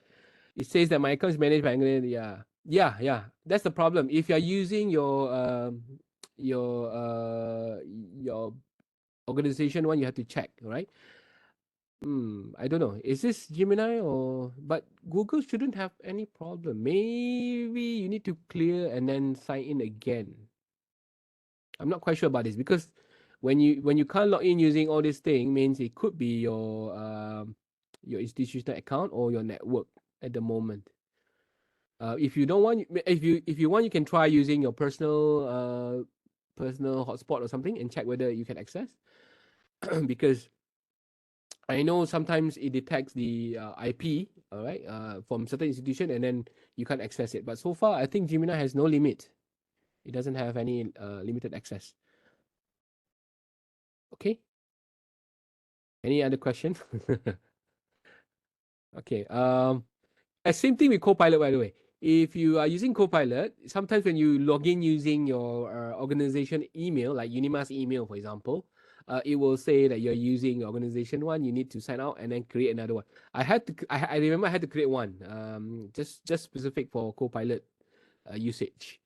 It says that my account is managed by Angular. Yeah. That's the problem. If you're using your organization one, you have to check, right? I don't know. Is this Gemini but Google shouldn't have any problem. Maybe you need to clear and then sign in again. I'm not quite sure about this because when you can't log in using all this thing means it could be your your institutional account or your network at the moment. If you don't want, if you want, you can try using your personal hotspot or something and check whether you can access. Because I know sometimes it detects the IP, all right, from certain institution, and then you can't access it. But so far, I think Gemini has no limit. It doesn't have any limited access. Okay. Any other question? Okay. Same thing with Copilot, by the way. If you are using Copilot, sometimes when you log in using your organization email, like Unimas email, for example, it will say that you're using organization one. You need to sign out and then create another one. I remember I had to create one, just specific for Copilot usage,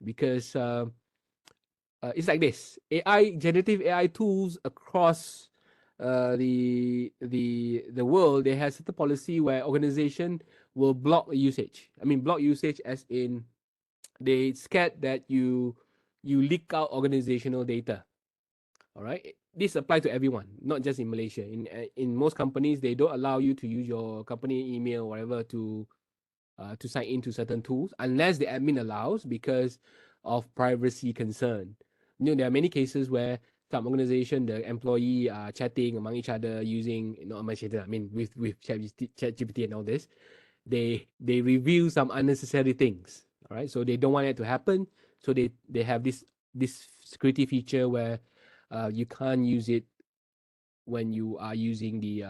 because it's like this: generative AI tools across the world, they have certain policy where organization will block usage. I mean, block usage as in they scared that you leak out organizational data. All right, this applies to everyone, not just in Malaysia. In most companies, they don't allow you to use your company email or whatever to sign into certain tools unless the admin allows, because of privacy concern. There are many cases where some organization, the employee are chatting among each other using, not among each other, I mean with ChatGPT and all this. They reveal some unnecessary things. All right, so they don't want it to happen. So they have this security feature where you can't use it when you are using the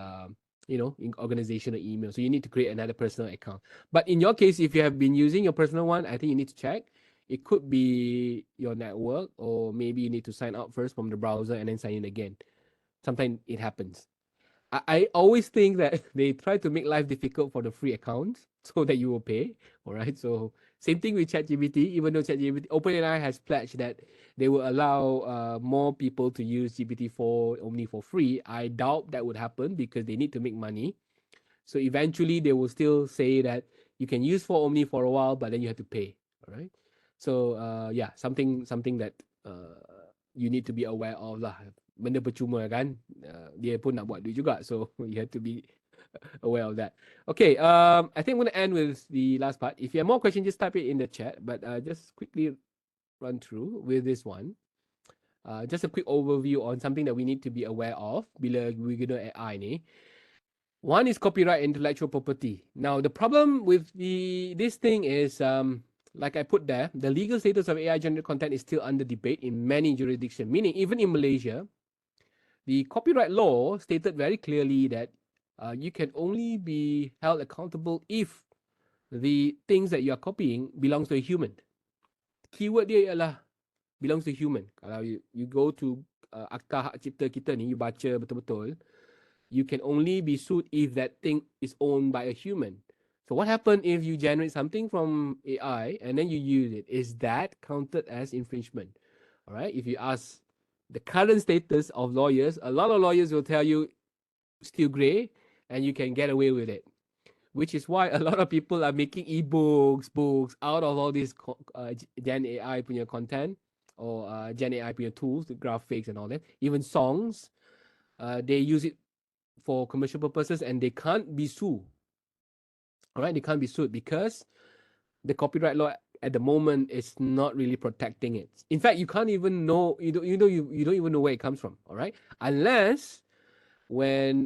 organizational email. So you need to create another personal account. But in your case, if you have been using your personal one, I think you need to check. It could be your network, or maybe you need to sign out first from the browser and then sign in again. Sometimes it happens. I always think that they try to make life difficult for the free accounts so that you will pay. All right. So same thing with ChatGPT. Even though ChatGPT, OpenAI has pledged that they will allow more people to use GPT-4 only for free. I doubt that would happen because they need to make money. So eventually they will still say that you can use for Omni for a while, but then you have to pay. All right. So yeah, something that you need to be aware of lah. Benda percuma kan, dia pun nak buat duit juga. So you have to be aware of that. Okay, I think I'm going to end with the last part. If you have more questions, just type it in the chat. But just quickly run through with this one. Just a quick overview on something that we need to be aware of bila we guna AI ni. One is copyright intellectual property. Now, the problem with this thing is, like I put there, the legal status of AI generated content is still under debate in many jurisdictions, meaning even in Malaysia, the copyright law stated very clearly that you can only be held accountable if the things that you are copying belongs to a human. Keyword dia ialah belongs to human. Kalau you go to Akta Hak Cipta kita ni, you baca betul-betul, you can only be sued if that thing is owned by a human. So what happens if you generate something from AI and then you use it? Is that counted as infringement? All right. If you ask the current status of lawyers, a lot of lawyers will tell you still gray and you can get away with it. Which is why a lot of people are making ebooks, books out of all this Gen AI punya content, or Gen AI punya tools, the graphics and all that. Even songs, they use it for commercial purposes and they can't be sued. All right, they can't be sued because the copyright law at the moment is not really protecting it. In fact, you can't even know, you don't even know where it comes from. All right, unless when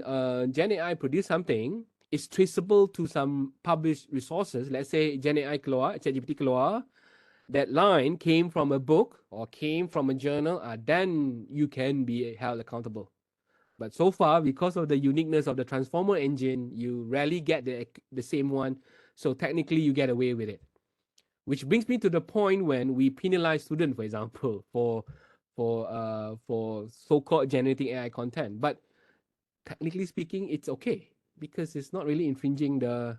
Gen AI produce something, it's traceable to some published resources. Let's say Gen AI keluar, ChatGPT keluar, that line came from a book or came from a journal, then you can be held accountable. But so far, because of the uniqueness of the transformer engine, you rarely get the same one. So technically, you get away with it. Which brings me to the point when we penalize students, for example, for so-called generating AI content. But technically speaking, it's okay because it's not really infringing the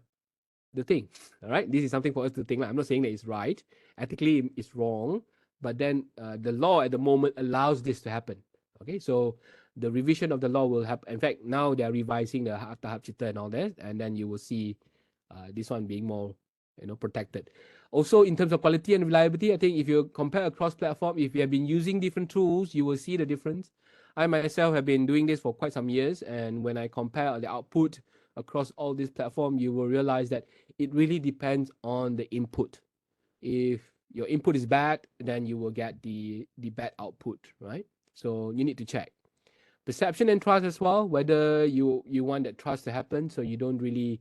thing. All right, this is something for us to think. Like, I'm not saying that it's right. Ethically, it's wrong. But then the law at the moment allows this to happen. Okay, so the revision of the law will happen. In fact, now they are revising the Tahap Cipta and all that, and then you will see this one being more, protected. Also, in terms of quality and reliability, I think if you compare across platform, if you have been using different tools, you will see the difference. I myself have been doing this for quite some years, and when I compare the output across all these platforms, you will realize that it really depends on the input. If your input is bad, then you will get the bad output, right? So you need to check perception and trust as well, whether you want that trust to happen, so you don't really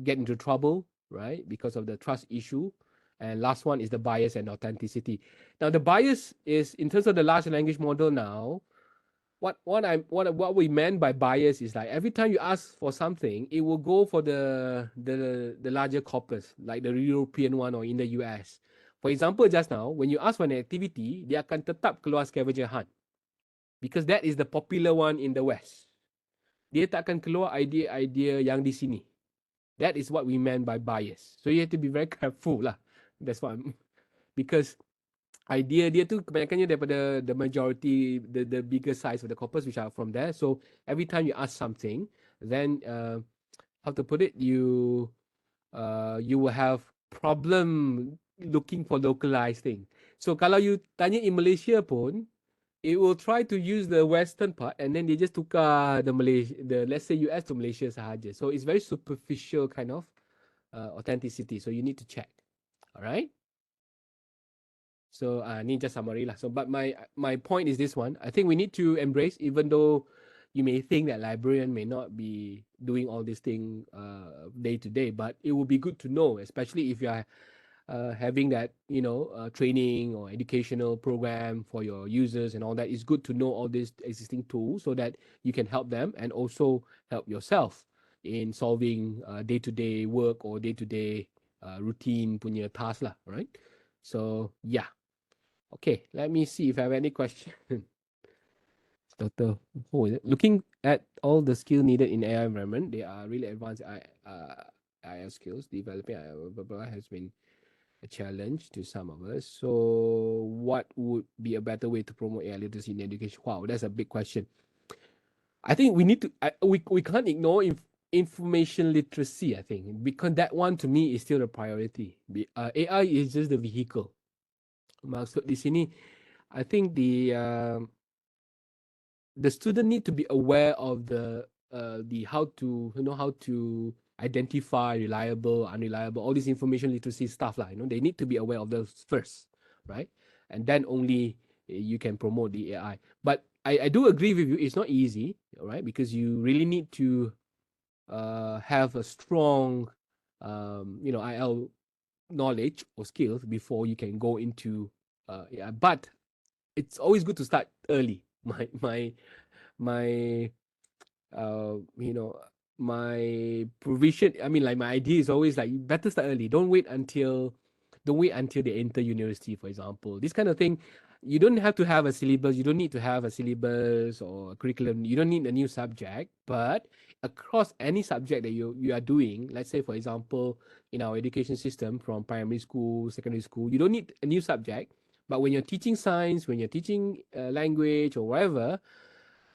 get into trouble, right? Because of the trust issue. And last one is the bias and authenticity. Now, the bias is in terms of the large language model. Now, what we meant by bias is like every time you ask for something, it will go for the larger corpus, like the European one or in the US. For example, just now when you ask for an activity, dia akan tetap keluar scavenger hunt because that is the popular one in the West. Dia tak akan keluar idea-idea yang di sini. That is what we meant by bias. So you have to be very careful lah. That's what I'm, because idea dia tu kebanyakannya daripada the majority, the bigger size of the corpus which are from there. So every time you ask something, then how to put it, you will have problem looking for localized thing. So kalau you tanya in Malaysia pun, it will try to use the western part and then they just tukar the Malaysia, the let's say US to Malaysia sahaja. So it's very superficial kind of authenticity. So you need to check. All right. So ni just summary lah. So but my point is this one. I think we need to embrace, even though you may think that librarian may not be doing all this thing day to day, but it will be good to know, especially if you are having that training or educational program for your users and all that. It's good to know all these existing tools so that you can help them and also help yourself in solving day-to-day work or day-to-day routine punya task lah, right? So yeah. Okay, let me see if I have any question. Dr. Ho, is it? Looking at all the skill needed in AI environment, they are really advanced AI skills. Developing AI blah, blah, blah, has been a challenge to some of us. So what would be a better way to promote AI literacy in education? Wow, that's a big question. I think we need to, we can't ignore information literacy, I think, because that one to me is still a priority. AI is just the vehicle. Maksud di sini, I think the student need to be aware of the how to identify reliable, unreliable, all this information literacy stuff lah. They need to be aware of those first, right? And then only you can promote the AI. But I do agree with you. It's not easy, right? Because you really need to have a strong, IL knowledge or skills before you can go into AI. But it's always good to start early. My my provision, I mean, like, my idea is always like, you better start early. Don't wait until they enter university, for example. This kind of thing, you don't have to have a syllabus. You don't need to have a syllabus or a curriculum. You don't need a new subject. But across any subject that you are doing, let's say, for example, in our education system from primary school, secondary school, you don't need a new subject. But when you're teaching science, when you're teaching language or whatever,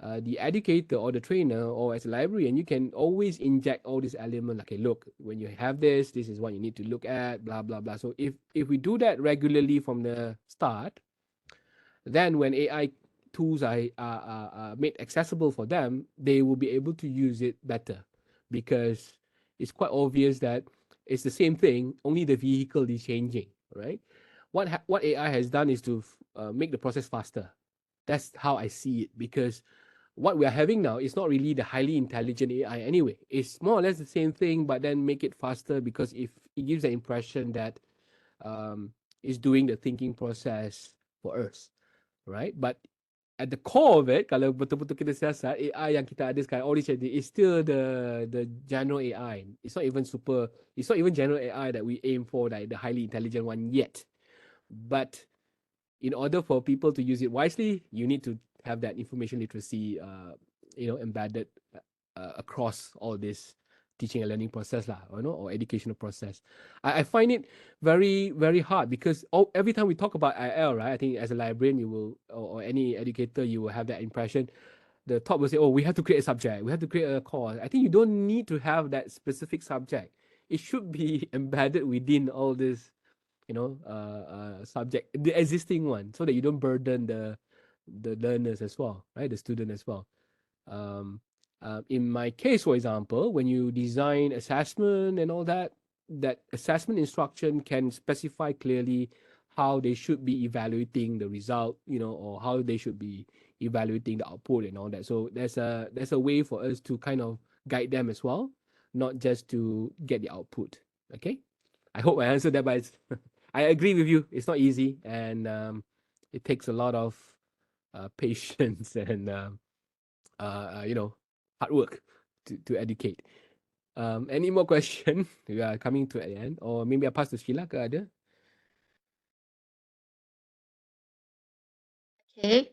the educator or the trainer or as a librarian, you can always inject all these elements. Like, okay, look, when you have this is what you need to look at, blah, blah, blah. So if we do that regularly from the start, then when AI tools are made accessible for them, they will be able to use it better, because it's quite obvious that it's the same thing, only the vehicle is changing, right? What AI has done is to make the process faster. That's how I see it, because what we are having now is not really the highly intelligent AI anyway. It's more or less the same thing, but then make it faster, because if it gives the impression that it's doing the thinking process for us, right? But at the core of it, kalau betul-betul kita siasat, AI yang kita ada sekarang, all this is still the general AI. It's not even general AI that we aim for, like the highly intelligent one yet. But in order for people to use it wisely, you need to have that information literacy, embedded across all this teaching and learning process lah, or educational process. I find it very, very hard, because every time we talk about IL, right, I think as a librarian, you will, or any educator, you will have that impression. The top will say, oh, we have to create a subject, we have to create a course. I think you don't need to have that specific subject. It should be embedded within all this, subject, the existing one, so that you don't burden the learners as well, right? The student as well. In my case, for example, when you design assessment and all that, that assessment instruction can specify clearly how they should be evaluating the result, or how they should be evaluating the output and all that. So there's a way for us to kind of guide them as well, not just to get the output. Okay, I hope I answered that, but I agree with you. It's not easy, and it takes a lot of patience and hard work to educate. Any more question? We are coming to an end, or maybe I pass to Sheila ke ada? Okay.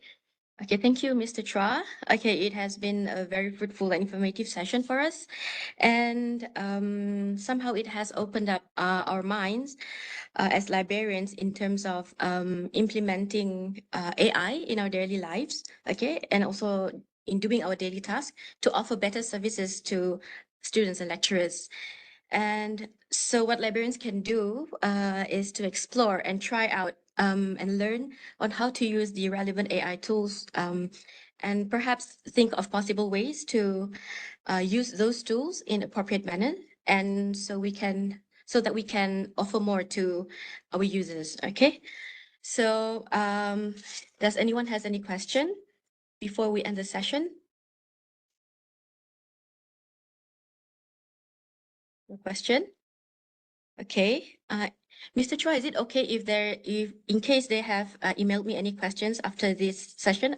Okay, thank you, Mr. Chua. Okay, it has been a very fruitful and informative session for us. And somehow it has opened up our minds as librarians in terms of implementing AI in our daily lives, okay, and also in doing our daily tasks to offer better services to students and lecturers. And so, what librarians can do is to explore and try out and learn on how to use the relevant AI tools, and perhaps think of possible ways to use those tools in appropriate manner, and so that we can offer more to our users. Okay. So, does anyone has any question before we end the session? No question. Okay. Mr. Chua, is it okay if in case they have emailed me any questions after this session,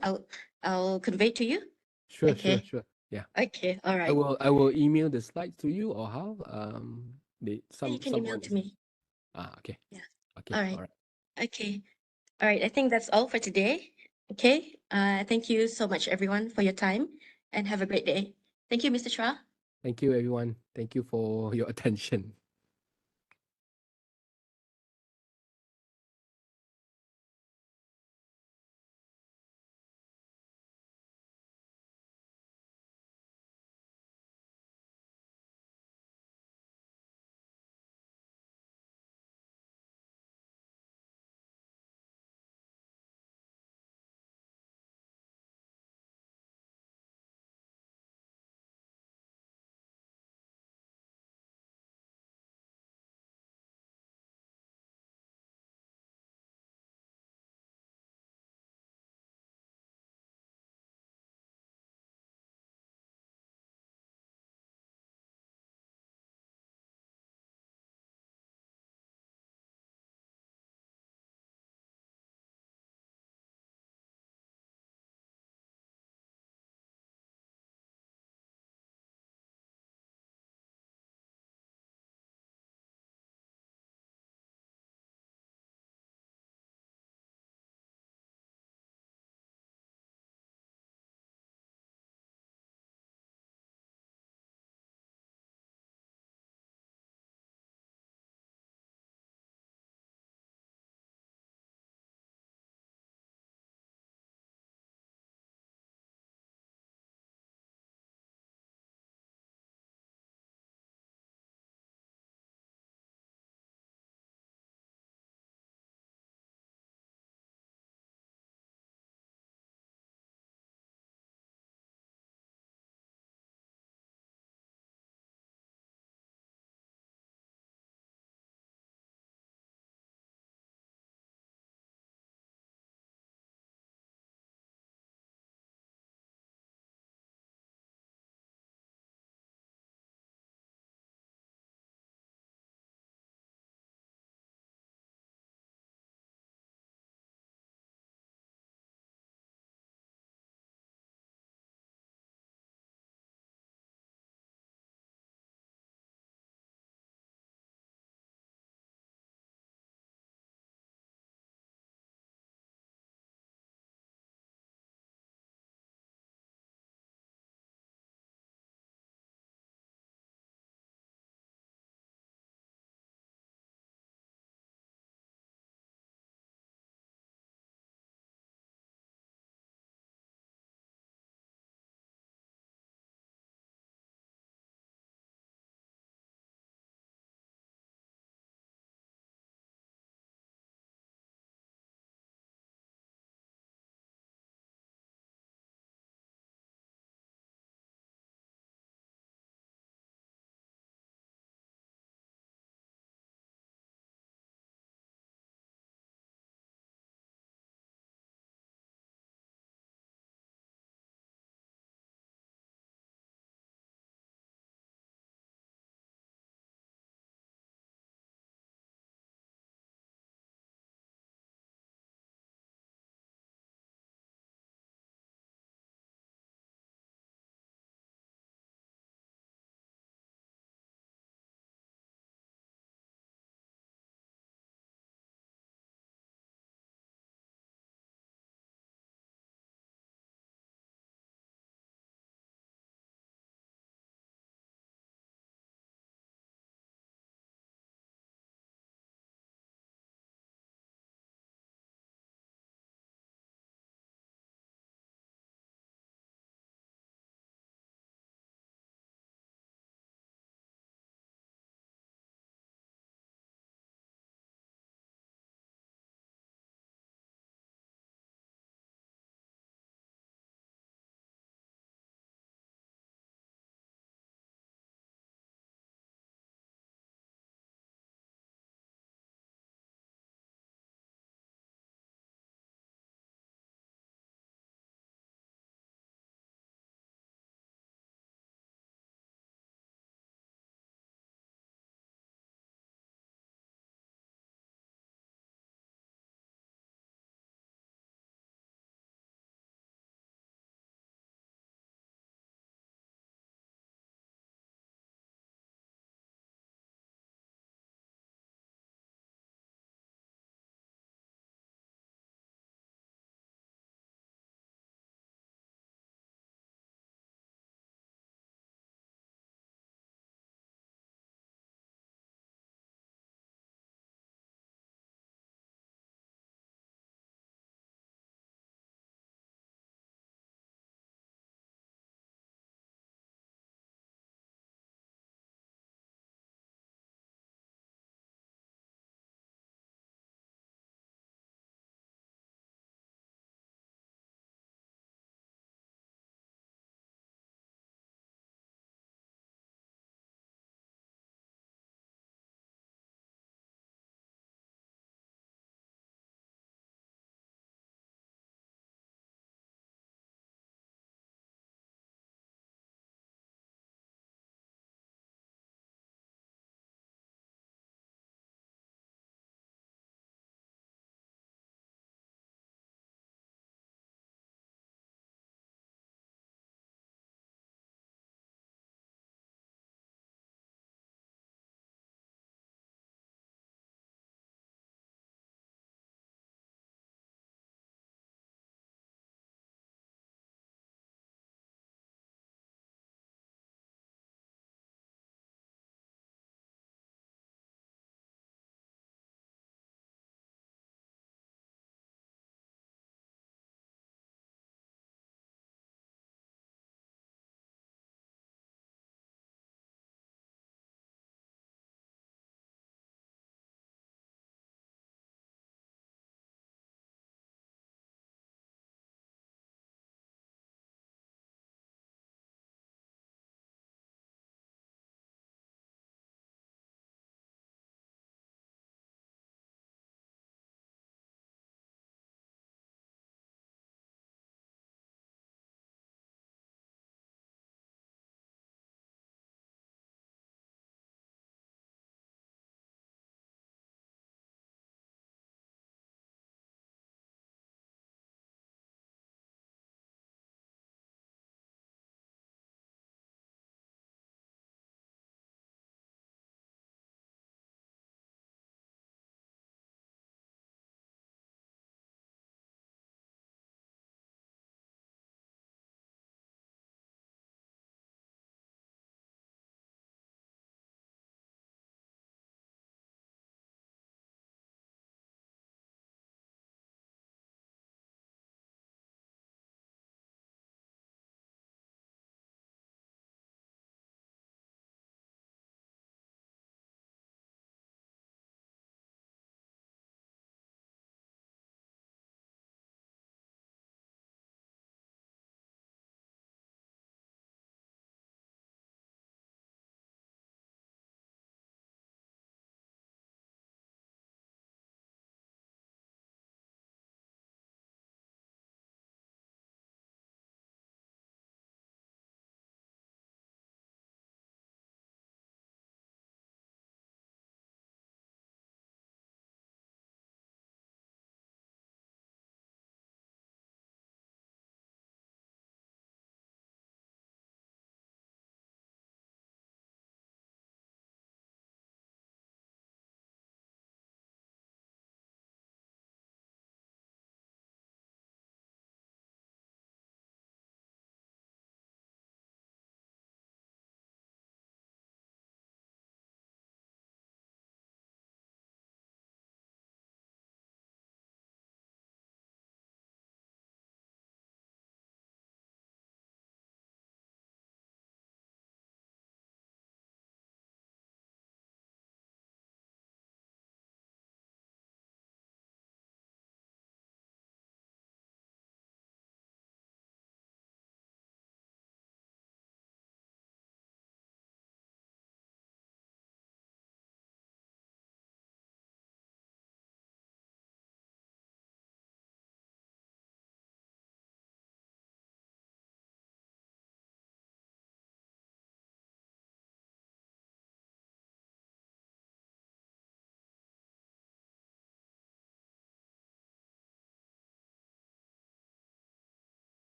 I'll convey to you? Sure, sure, Okay. sure. Yeah. Okay. All I right. will email the slides to you, or how? Yeah, you can email Someone to is. me. Okay. Yeah. Okay. All All right. right. Okay. All right. I think that's all for today. Okay. Thank you so much, everyone, for your time, and have a great day. Thank you, Mr. Chua. Thank you, everyone. Thank you for your attention.